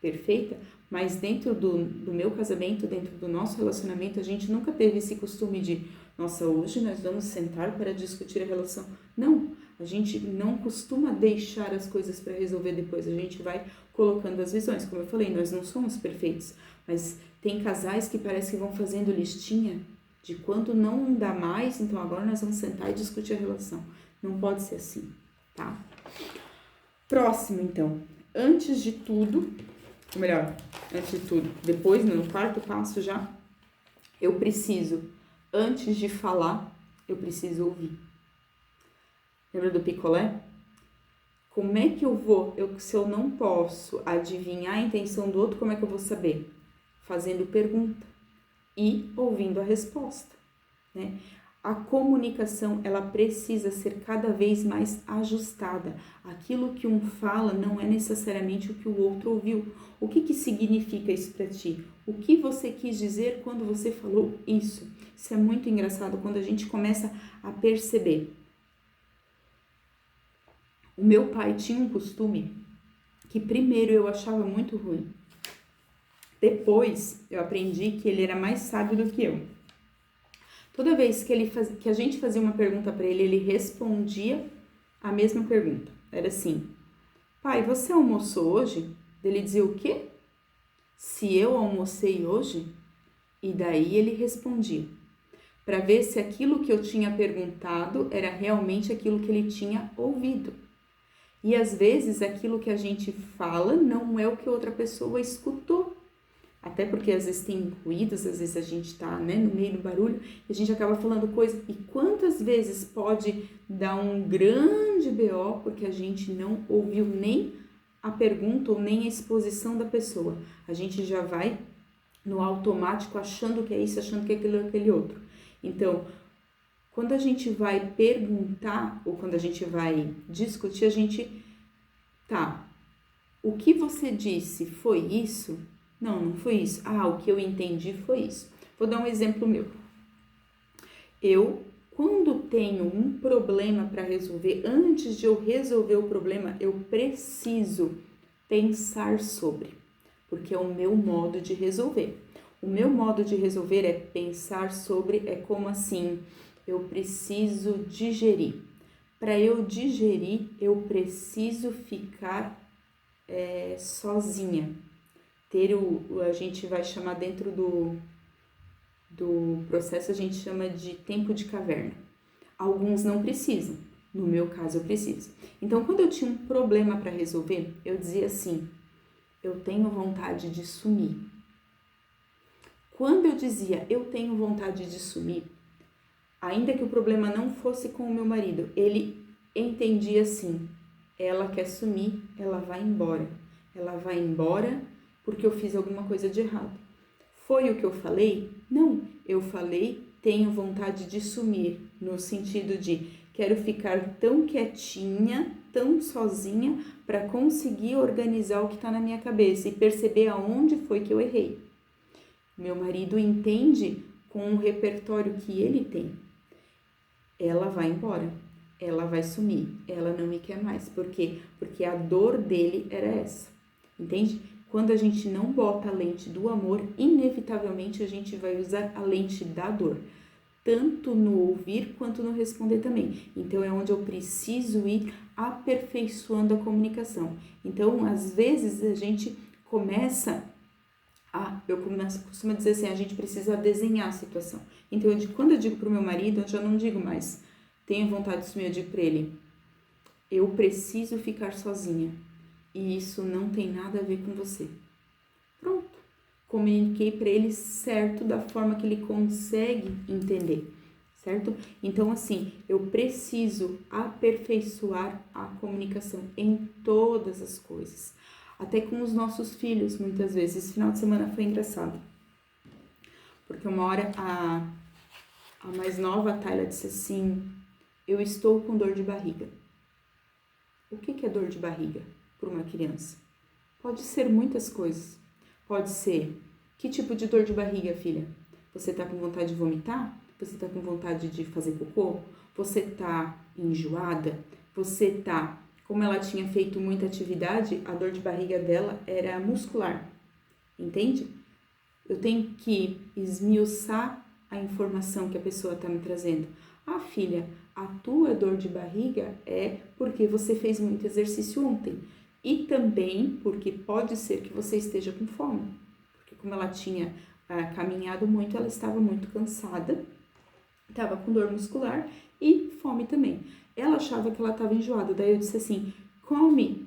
perfeita, mas dentro do meu casamento, dentro do nosso relacionamento, a gente nunca teve esse costume de, nossa, hoje nós vamos sentar para discutir a relação. Não, a gente não costuma deixar as coisas para resolver depois, a gente vai colocando as visões. Como eu falei, nós não somos perfeitos, mas tem casais que parece que vão fazendo listinha de quando não dá mais, então agora nós vamos sentar e discutir a relação. Não pode ser assim, tá? Próximo, então. Antes de tudo, ou melhor, antes de tudo, depois, no quarto passo já, eu preciso, antes de falar, eu preciso ouvir. Lembra do picolé? Como é que eu vou, se eu não posso adivinhar a intenção do outro, como é que eu vou saber? Fazendo pergunta e ouvindo a resposta, né? A comunicação, ela precisa ser cada vez mais ajustada. Aquilo que um fala não é necessariamente o que o outro ouviu. O que significa isso para ti? O que você quis dizer quando você falou isso? Isso é muito engraçado quando a gente começa a perceber. O meu pai tinha um costume que primeiro eu achava muito ruim. Depois eu aprendi que ele era mais sábio do que eu. Toda vez que a gente fazia uma pergunta para ele, ele respondia a mesma pergunta. Era assim: pai, você almoçou hoje? Ele dizia o quê? Se eu almocei hoje? E daí ele respondia, para ver se aquilo que eu tinha perguntado era realmente aquilo que ele tinha ouvido. E às vezes aquilo que a gente fala não é o que outra pessoa escutou. Até porque às vezes tem ruídos, às vezes a gente tá, né, no meio do barulho e a gente acaba falando coisa. E quantas vezes pode dar um grande BO porque a gente não ouviu nem a pergunta ou nem a exposição da pessoa. A gente já vai no automático achando que é isso, achando que é aquilo, aquele outro. Então, quando a gente vai perguntar ou quando a gente vai discutir, a gente, tá, o que você disse foi isso? Não, não foi isso. Ah, o que eu entendi foi isso. Vou dar um exemplo meu. Eu, quando tenho um problema para resolver, antes de eu resolver o problema, eu preciso pensar sobre, porque é o meu modo de resolver. O meu modo de resolver é pensar sobre, é como assim, eu preciso digerir. Para eu digerir, eu preciso ficar sozinha. A gente vai chamar dentro do processo, a gente chama de tempo de caverna. Alguns não precisam, No meu caso, eu preciso. Então, quando eu tinha um problema para resolver, eu dizia assim, eu tenho vontade de sumir. Quando eu dizia, eu tenho vontade de sumir, ainda que o problema não fosse com o meu marido, ele entendia assim, ela quer sumir, ela vai embora. Ela vai embora porque eu fiz alguma coisa de errado. Foi o que eu falei? Não, eu falei, tenho vontade de sumir, no sentido de quero ficar tão quietinha, tão sozinha, para conseguir organizar o que está na minha cabeça e perceber aonde foi que eu errei. Meu marido entende com o repertório que ele tem. Ela vai embora, ela vai sumir, ela não me quer mais. Por quê? Porque a dor dele era essa, entende? Quando a gente não bota a lente do amor, inevitavelmente a gente vai usar a lente da dor, tanto no ouvir quanto no responder também. Então é onde eu preciso ir aperfeiçoando a comunicação. Então, às vezes a gente começa eu costumo dizer assim, a gente precisa desenhar a situação. Então, quando eu digo pro meu marido, eu já não digo mais, tenho vontade de sumir, eu digo pra ele, eu preciso ficar sozinha. E isso não tem nada a ver com você. Pronto. Comuniquei para ele certo, da forma que ele consegue entender, certo? Então, assim, eu preciso aperfeiçoar a comunicação em todas as coisas. Até com os nossos filhos, muitas vezes. Esse final de semana foi engraçado. Porque uma hora a mais nova, a Tayla, disse assim, eu estou com dor de barriga. O que é dor de barriga para uma criança? Pode ser muitas coisas. Pode ser, que tipo de dor de barriga, filha? Você tá com vontade de vomitar? Você tá com vontade de fazer cocô? Você tá enjoada? Você tá, como ela tinha feito muita atividade, a dor de barriga dela era muscular, entende? Eu tenho que esmiuçar a informação que a pessoa tá me trazendo. Ah, filha, a tua dor de barriga é porque você fez muito exercício ontem. E também porque pode ser que você esteja com fome. Porque como ela tinha caminhado muito, ela estava muito cansada, estava com dor muscular e fome também. Ela achava que ela estava enjoada, daí eu disse assim, come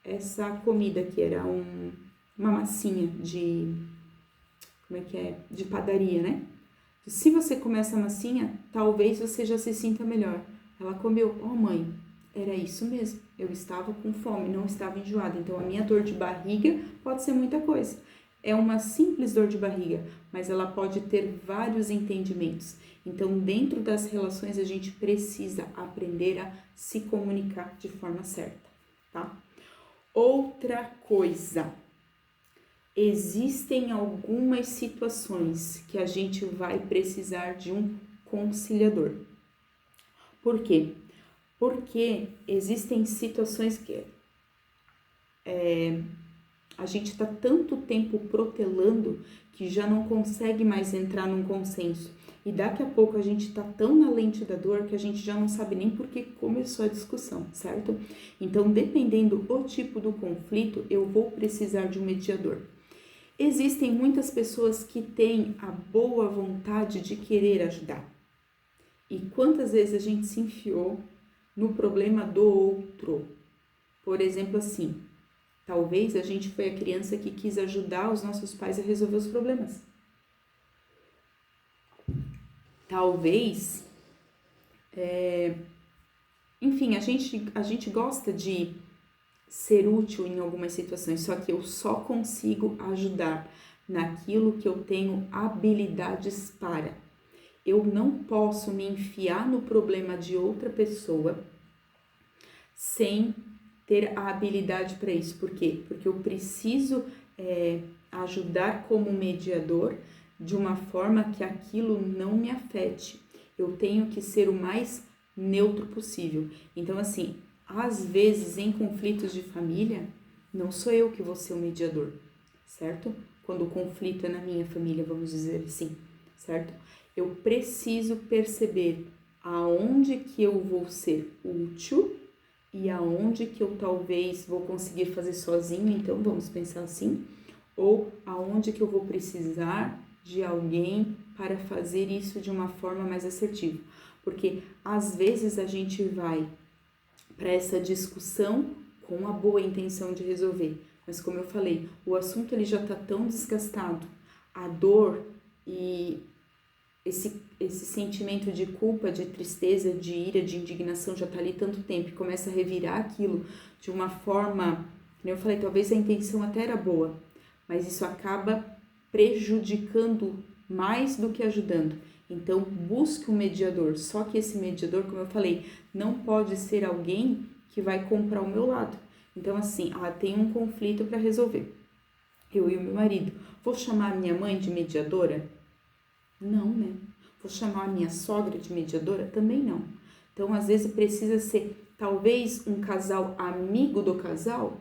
essa comida que era uma massinha de, de padaria, né? Se você comer essa massinha, talvez você já se sinta melhor. Ela comeu, mãe, era isso mesmo, eu estava com fome, não estava enjoada, então a minha dor de barriga pode ser muita coisa. É uma simples dor de barriga, mas ela pode ter vários entendimentos. Então, dentro das relações, a gente precisa aprender a se comunicar de forma certa, tá? Outra coisa, existem algumas situações que a gente vai precisar de um conciliador. Por quê? Porque existem situações que a gente está tanto tempo protelando que já não consegue mais entrar num consenso. E daqui a pouco a gente está tão na lente da dor que a gente já não sabe nem por que começou a discussão, certo? Então, dependendo do tipo do conflito, eu vou precisar de um mediador. Existem muitas pessoas que têm a boa vontade de querer ajudar. E quantas vezes a gente se enfiou no problema do outro? Por exemplo, assim, talvez a gente foi a criança que quis ajudar os nossos pais a resolver os problemas. Talvez, enfim, a gente gosta de ser útil em algumas situações, só que eu só consigo ajudar naquilo que eu tenho habilidades para. Eu não posso me enfiar no problema de outra pessoa sem ter a habilidade para isso. Por quê? Porque eu preciso ajudar como mediador de uma forma que aquilo não me afete. Eu tenho que ser o mais neutro possível. Então, assim, às vezes em conflitos de família, não sou eu que vou ser o mediador, certo? Quando o conflito é na minha família, vamos dizer assim, certo? Eu preciso perceber aonde que eu vou ser útil e aonde que eu talvez vou conseguir fazer sozinho, então vamos pensar assim, ou aonde que eu vou precisar de alguém para fazer isso de uma forma mais assertiva. Porque às vezes a gente vai para essa discussão com a boa intenção de resolver, mas como eu falei, o assunto ele já está tão desgastado, a dor e esse sentimento de culpa, de tristeza, de ira, de indignação já está ali tanto tempo e começa a revirar aquilo de uma forma, como eu falei, talvez a intenção até era boa, mas isso acaba prejudicando mais do que ajudando. Então, busque um mediador, só que esse mediador, como eu falei, não pode ser alguém que vai comprar o meu lado. Então, assim, tem um conflito para resolver, eu e o meu marido. Vou chamar a minha mãe de mediadora? Não, né? Vou chamar a minha sogra de mediadora? Também não. Então, às vezes, precisa ser, talvez, um casal amigo do casal,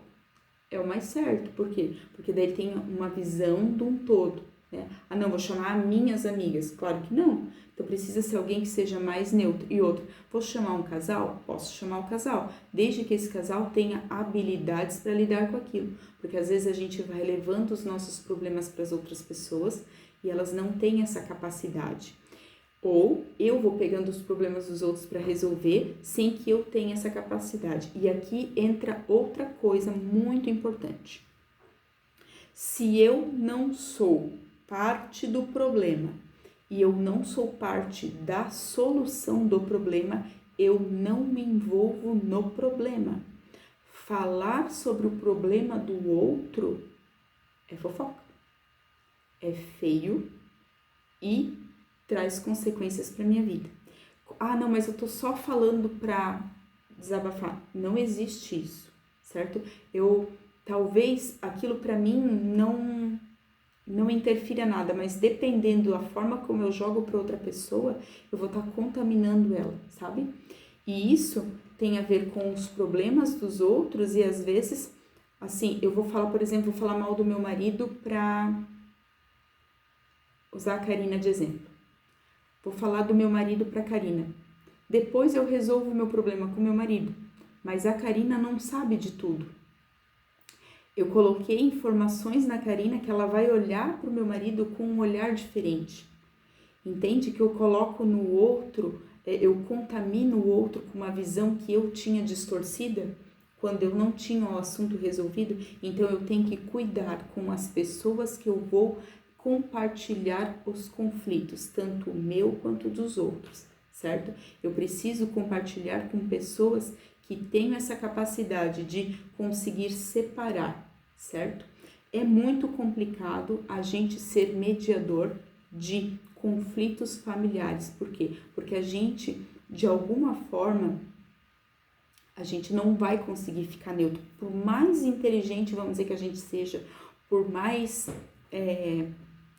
é o mais certo. Por quê? Porque daí tem uma visão de um todo, né? Não, vou chamar minhas amigas. Claro que não. Então, precisa ser alguém que seja mais neutro. E outro, vou chamar um casal? Posso chamar o casal, desde que esse casal tenha habilidades para lidar com aquilo. Porque, às vezes, a gente vai levando os nossos problemas para as outras pessoas e elas não têm essa capacidade. Ou eu vou pegando os problemas dos outros para resolver sem que eu tenha essa capacidade. E aqui entra outra coisa muito importante. Se eu não sou parte do problema e eu não sou parte da solução do problema, eu não me envolvo no problema. Falar sobre o problema do outro é fofoca, é feio e traz consequências para minha vida. Não, mas eu tô só falando para desabafar. Não existe isso, certo? Talvez aquilo para mim não interfira nada, mas dependendo da forma como eu jogo para outra pessoa, eu vou estar contaminando ela, sabe? E isso tem a ver com os problemas dos outros e às vezes, assim, eu vou falar, por exemplo, vou falar mal do meu marido para usar a Karina de exemplo. Vou falar do meu marido para a Karina. Depois eu resolvo o meu problema com meu marido, mas a Karina não sabe de tudo. Eu coloquei informações na Karina que ela vai olhar para o meu marido com um olhar diferente. Entende que eu coloco no outro, eu contamino o outro com uma visão que eu tinha distorcida quando eu não tinha o assunto resolvido? Então eu tenho que cuidar com as pessoas que eu vou compartilhar os conflitos, tanto o meu quanto dos outros, certo? Eu preciso compartilhar com pessoas que tenham essa capacidade de conseguir separar, certo? É muito complicado a gente ser mediador de conflitos familiares. Por quê? Porque a gente, de alguma forma, a gente não vai conseguir ficar neutro. Por mais inteligente, vamos dizer, que a gente seja, por mais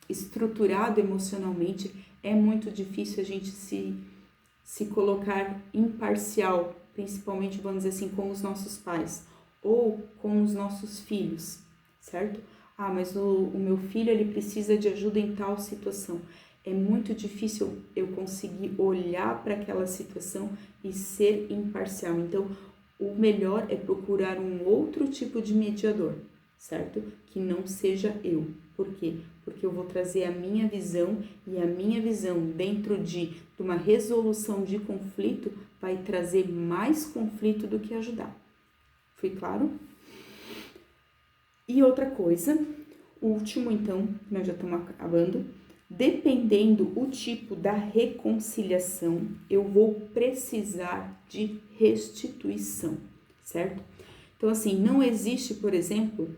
estruturado emocionalmente, é muito difícil a gente se colocar imparcial, principalmente, vamos dizer assim, com os nossos pais ou com os nossos filhos, certo? Mas o meu filho, ele precisa de ajuda em tal situação. É muito difícil eu conseguir olhar para aquela situação e ser imparcial. Então, o melhor é procurar um outro tipo de mediador, certo? Que não seja eu. Por quê? Porque eu vou trazer a minha visão e a minha visão dentro de uma resolução de conflito vai trazer mais conflito do que ajudar. Foi claro? E outra coisa, último então, nós já estamos acabando, dependendo o tipo da reconciliação, eu vou precisar de restituição, certo? Então assim, não existe, por exemplo,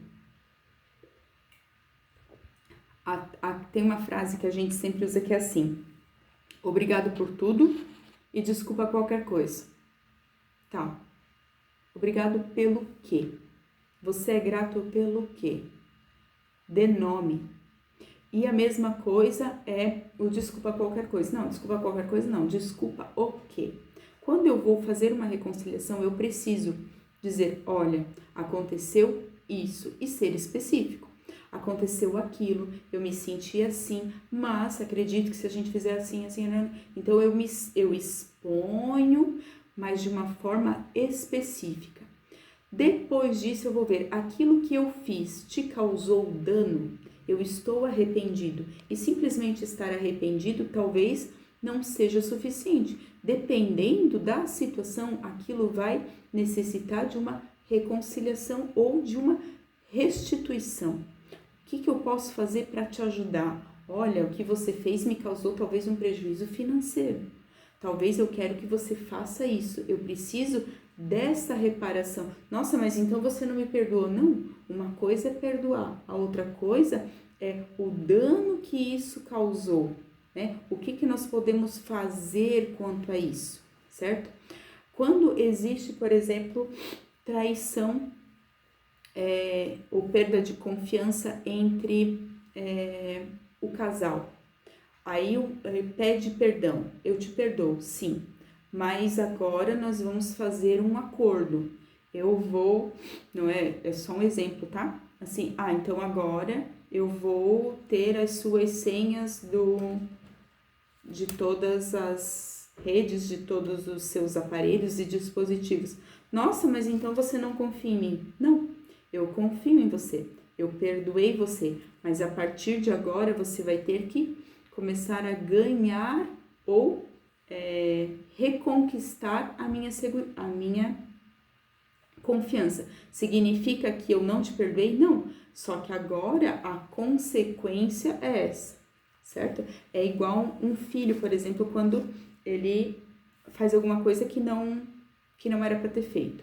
tem uma frase que a gente sempre usa que é assim: obrigado por tudo e desculpa qualquer coisa. Tá. Obrigado pelo quê? Você é grato pelo quê? Dê nome. E a mesma coisa é o desculpa qualquer coisa. Não, desculpa qualquer coisa não. Desculpa o quê? Quando eu vou fazer uma reconciliação, eu preciso dizer, olha, aconteceu isso e ser específico. Aconteceu aquilo, eu me senti assim, mas acredito que se a gente fizer assim, né? Então eu exponho, mas de uma forma específica. Depois disso eu vou ver, aquilo que eu fiz te causou dano? Eu estou arrependido. E simplesmente estar arrependido talvez não seja suficiente. Dependendo da situação, aquilo vai necessitar de uma reconciliação ou de uma restituição. O que eu posso fazer para te ajudar? Olha, o que você fez me causou talvez um prejuízo financeiro. Talvez eu quero que você faça isso. Eu preciso dessa reparação. Nossa, mas então você não me perdoou. Não, uma coisa é perdoar. A outra coisa é o dano que isso causou, né? O que nós podemos fazer quanto a isso, certo? Quando existe, por exemplo, traição ou perda de confiança entre o casal. Aí pede perdão, eu te perdoo, sim, mas agora nós vamos fazer um acordo. Eu vou, não é só um exemplo, tá? Assim, então agora eu vou ter as suas senhas de todas as redes, de todos os seus aparelhos e dispositivos. Nossa, mas então você não confia em mim? Não, eu confio em você, eu perdoei você, mas a partir de agora você vai ter que começar a ganhar ou reconquistar a minha confiança. Significa que eu não te perdoei? Não, só que agora a consequência é essa, certo? É igual um filho, por exemplo, quando ele faz alguma coisa que não era para ter feito.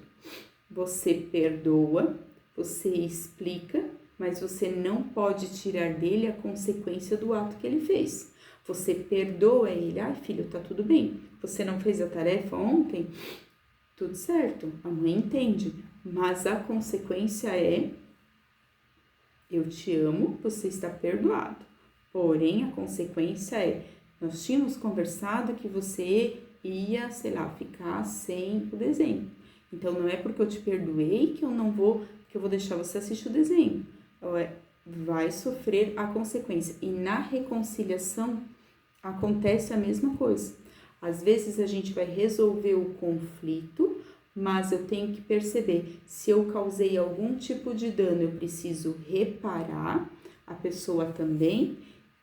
Você perdoa, você explica, mas você não pode tirar dele a consequência do ato que ele fez. Você perdoa ele, filho, tá tudo bem, você não fez a tarefa ontem, tudo certo, a mãe entende, mas a consequência é, eu te amo, você está perdoado, porém a consequência é, nós tínhamos conversado que você ia, ficar sem o desenho, então não é porque eu te perdoei que eu vou deixar você assistir o desenho, vai sofrer a consequência. E na reconciliação acontece a mesma coisa. Às vezes a gente vai resolver o conflito, mas eu tenho que perceber, se eu causei algum tipo de dano, eu preciso reparar, a pessoa também,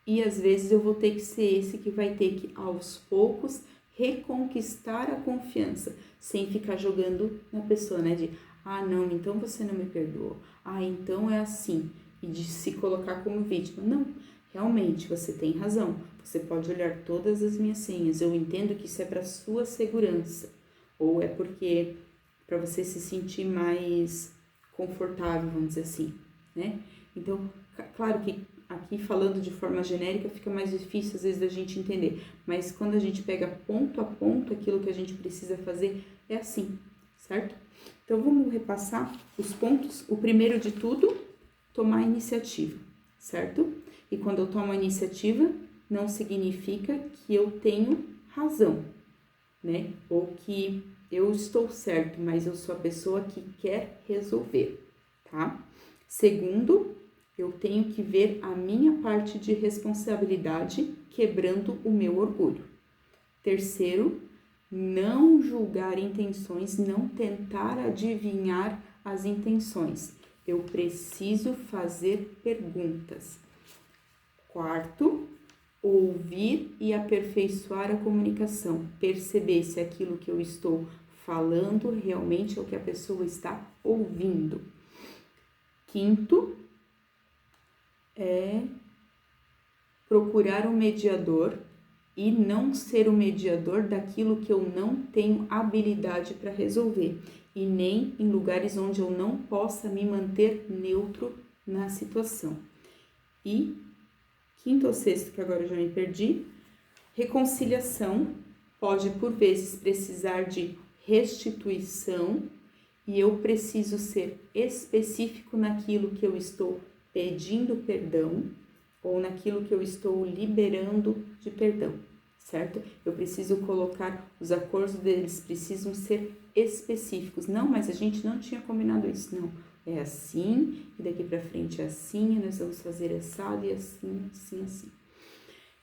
e às vezes eu vou ter que ser esse que vai ter que, aos poucos, reconquistar a confiança, sem ficar jogando na pessoa, né? De, não, então você não me perdoou. Então é assim. E de se colocar como vítima. Não, realmente, você tem razão. Você pode olhar todas as minhas senhas. Eu entendo que isso é para sua segurança. Ou é porque para você se sentir mais confortável, vamos dizer assim, né? Então, claro que aqui falando de forma genérica fica mais difícil às vezes da gente entender. Mas quando a gente pega ponto a ponto, aquilo que a gente precisa fazer é assim, certo? Então, vamos repassar os pontos. O primeiro de tudo, tomar iniciativa, certo? E quando eu tomo a iniciativa, não significa que eu tenho razão, né? Ou que eu estou certo, mas eu sou a pessoa que quer resolver, tá? Segundo, eu tenho que ver a minha parte de responsabilidade quebrando o meu orgulho. Terceiro, não julgar intenções, não tentar adivinhar as intenções. Eu preciso fazer perguntas. Quarto, ouvir e aperfeiçoar a comunicação. Perceber se aquilo que eu estou falando realmente é o que a pessoa está ouvindo. Quinto, procurar um mediador e não ser o mediador daquilo que eu não tenho habilidade para resolver. E nem em lugares onde eu não possa me manter neutro na situação. E quinto ou sexto, que agora eu já me perdi, reconciliação pode por vezes precisar de restituição e eu preciso ser específico naquilo que eu estou pedindo perdão ou naquilo que eu estou liberando de perdão, certo? Eu preciso colocar, os acordos deles precisam ser específicos. Não, mas a gente não tinha combinado isso, não. É assim, e daqui pra frente é assim, e nós vamos fazer assado e assim, assim, assim.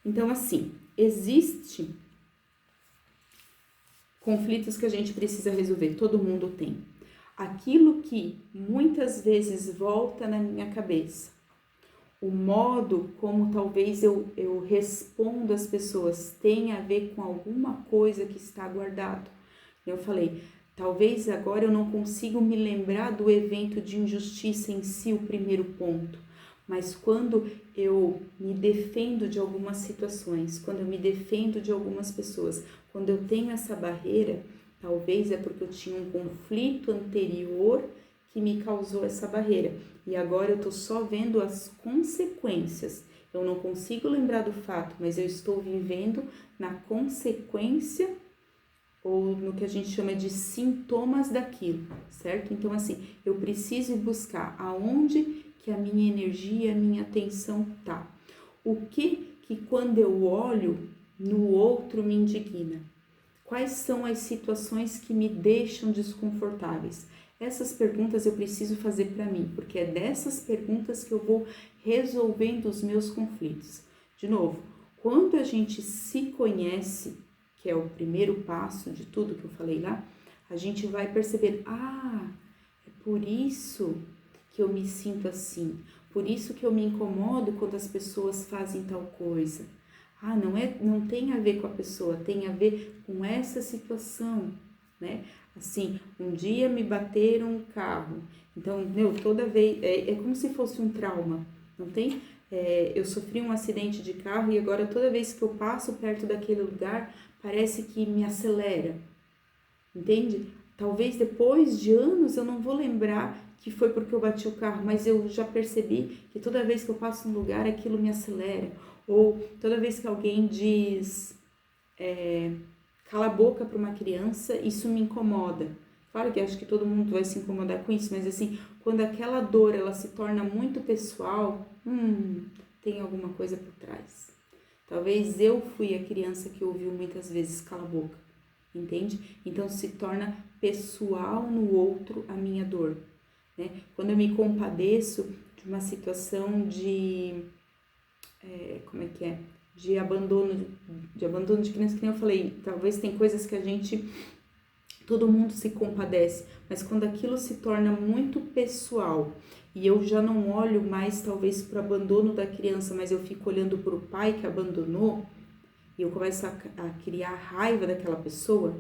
Então, assim, existe conflitos que a gente precisa resolver, todo mundo tem. Aquilo que muitas vezes volta na minha cabeça, o modo como talvez eu respondo às pessoas tem a ver com alguma coisa que está guardado. Eu falei, talvez agora eu não consigo me lembrar do evento de injustiça em si, o primeiro ponto, mas quando eu me defendo de algumas situações, quando eu me defendo de algumas pessoas, quando eu tenho essa barreira, talvez é porque eu tinha um conflito anterior que me causou essa barreira. E agora eu estou só vendo as consequências. Eu não consigo lembrar do fato, mas eu estou vivendo na consequência ou no que a gente chama de sintomas daquilo, certo? Então, assim, eu preciso buscar aonde que a minha energia, a minha atenção tá. O que quando eu olho no outro me indigna? Quais são as situações que me deixam desconfortáveis? Essas perguntas eu preciso fazer para mim, porque é dessas perguntas que eu vou resolvendo os meus conflitos. De novo, quando a gente se conhece, que é o primeiro passo de tudo que eu falei lá, a gente vai perceber, é por isso que eu me sinto assim, por isso que eu me incomodo quando as pessoas fazem tal coisa. Não tem a ver com a pessoa, tem a ver com essa situação, né? Assim, um dia me bateram um carro, então, toda vez, é como se fosse um trauma, não tem? Eu sofri um acidente de carro e agora toda vez que eu passo perto daquele lugar, parece que me acelera, entende? Talvez depois de anos eu não vou lembrar que foi porque eu bati o carro, mas eu já percebi que toda vez que eu passo num lugar, aquilo me acelera. Ou toda vez que alguém diz cala a boca para uma criança, isso me incomoda. Claro que acho que todo mundo vai se incomodar com isso, mas assim, quando aquela dor ela se torna muito pessoal, tem alguma coisa por trás. Talvez eu fui a criança que ouviu muitas vezes cala a boca, entende? Então se torna pessoal no outro a minha dor, né? Quando eu me compadeço de uma situação de de abandono de criança, que nem eu falei, talvez tem coisas que todo mundo se compadece, mas quando aquilo se torna muito pessoal e eu já não olho mais talvez para o abandono da criança, mas eu fico olhando para o pai que abandonou e eu começo a criar raiva daquela pessoa,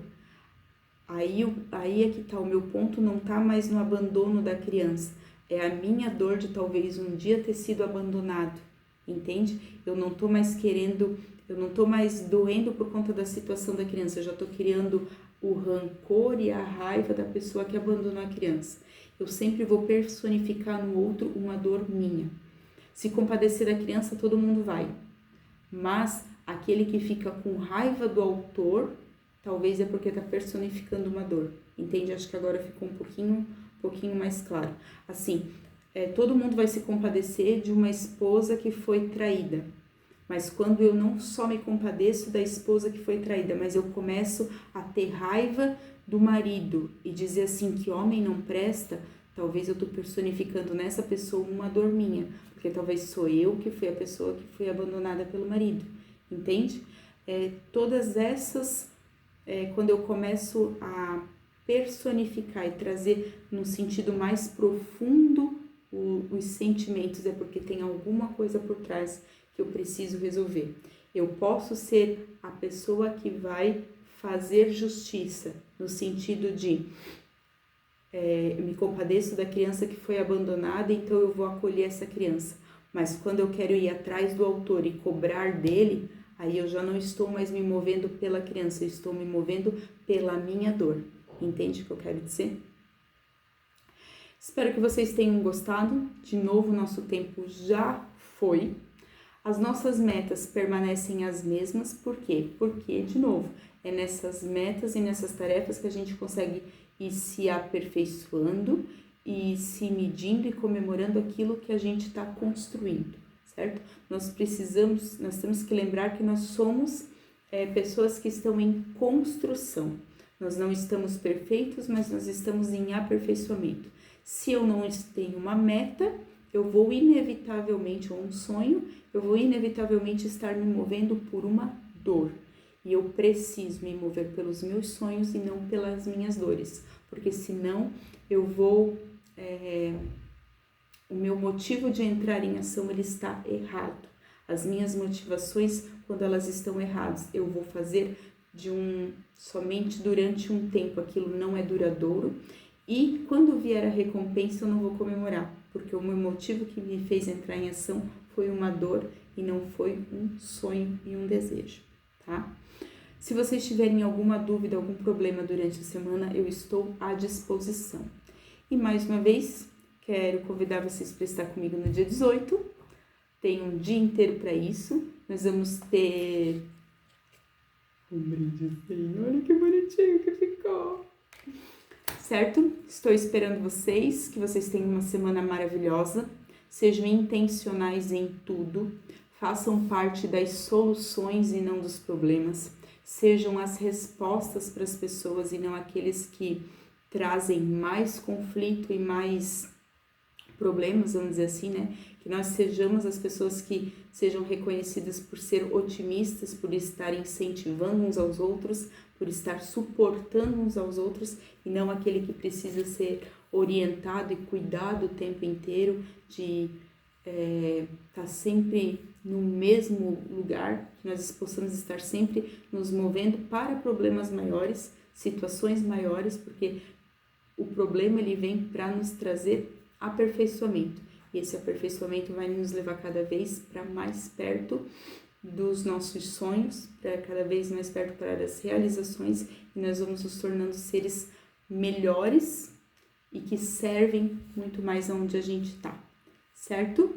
aí é que tá, o meu ponto não tá mais no abandono da criança, é a minha dor de talvez um dia ter sido abandonado. Entende? Eu não tô mais doendo por conta da situação da criança, eu já tô criando o rancor e a raiva da pessoa que abandonou a criança. Eu sempre vou personificar no outro uma dor minha. Se compadecer da criança, todo mundo vai. Mas aquele que fica com raiva do autor, talvez é porque tá personificando uma dor. Entende? Acho que agora ficou um pouquinho mais claro. Assim, todo mundo vai se compadecer de uma esposa que foi traída. Mas quando eu não só me compadeço da esposa que foi traída, mas eu começo a ter raiva do marido e dizer assim que homem não presta, talvez eu estou personificando nessa pessoa uma dor minha, porque talvez sou eu que fui a pessoa que foi abandonada pelo marido, entende? Todas essas, quando eu começo a personificar e trazer num sentido mais profundo os sentimentos, é porque tem alguma coisa por trás que eu preciso resolver. Eu posso ser a pessoa que vai fazer justiça, no sentido de me compadeço da criança que foi abandonada, então eu vou acolher essa criança. Mas quando eu quero ir atrás do autor e cobrar dele, aí eu já não estou mais me movendo pela criança, eu estou me movendo pela minha dor. Entende o que eu quero dizer? Espero que vocês tenham gostado. De novo, nosso tempo já foi. As nossas metas permanecem as mesmas, por quê? Porque, de novo, é nessas metas e nessas tarefas que a gente consegue ir se aperfeiçoando e se medindo e comemorando aquilo que a gente está construindo, certo? Nós temos que lembrar que nós somos pessoas que estão em construção. Nós não estamos perfeitos, mas nós estamos em aperfeiçoamento. Se eu não tenho uma meta, eu vou inevitavelmente, ou um sonho, eu vou inevitavelmente estar me movendo por uma dor. E eu preciso me mover pelos meus sonhos e não pelas minhas dores. Porque senão eu vou o meu motivo de entrar em ação ele está errado. As minhas motivações, quando elas estão erradas, eu vou fazer somente durante um tempo, aquilo não é duradouro. E quando vier a recompensa, eu não vou comemorar, porque o meu motivo que me fez entrar em ação foi uma dor e não foi um sonho e um desejo, tá? Se vocês tiverem alguma dúvida, algum problema durante a semana, eu estou à disposição. E mais uma vez, quero convidar vocês para estar comigo no dia 18. Tem um dia inteiro para isso. Nós vamos ter um brindezinho. Olha que bonitinho que ficou. Certo? Estou esperando vocês, que vocês tenham uma semana maravilhosa. Sejam intencionais em tudo. Façam parte das soluções e não dos problemas. Sejam as respostas para as pessoas e não aqueles que trazem mais conflito e mais problemas, vamos dizer assim, né? Que nós sejamos as pessoas que sejam reconhecidas por ser otimistas, por estar incentivando uns aos outros, por estar suportando uns aos outros e não aquele que precisa ser orientado e cuidado o tempo inteiro de estar sempre no mesmo lugar, que nós possamos estar sempre nos movendo para problemas maiores, situações maiores, porque o problema ele vem para nos trazer aperfeiçoamento. E esse aperfeiçoamento vai nos levar cada vez para mais perto dos nossos sonhos, para cada vez mais perto para as realizações, e nós vamos nos tornando seres melhores e que servem muito mais aonde a gente está, certo?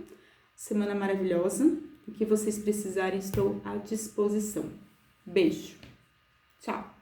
Semana maravilhosa. O que vocês precisarem, estou à disposição. Beijo. Tchau.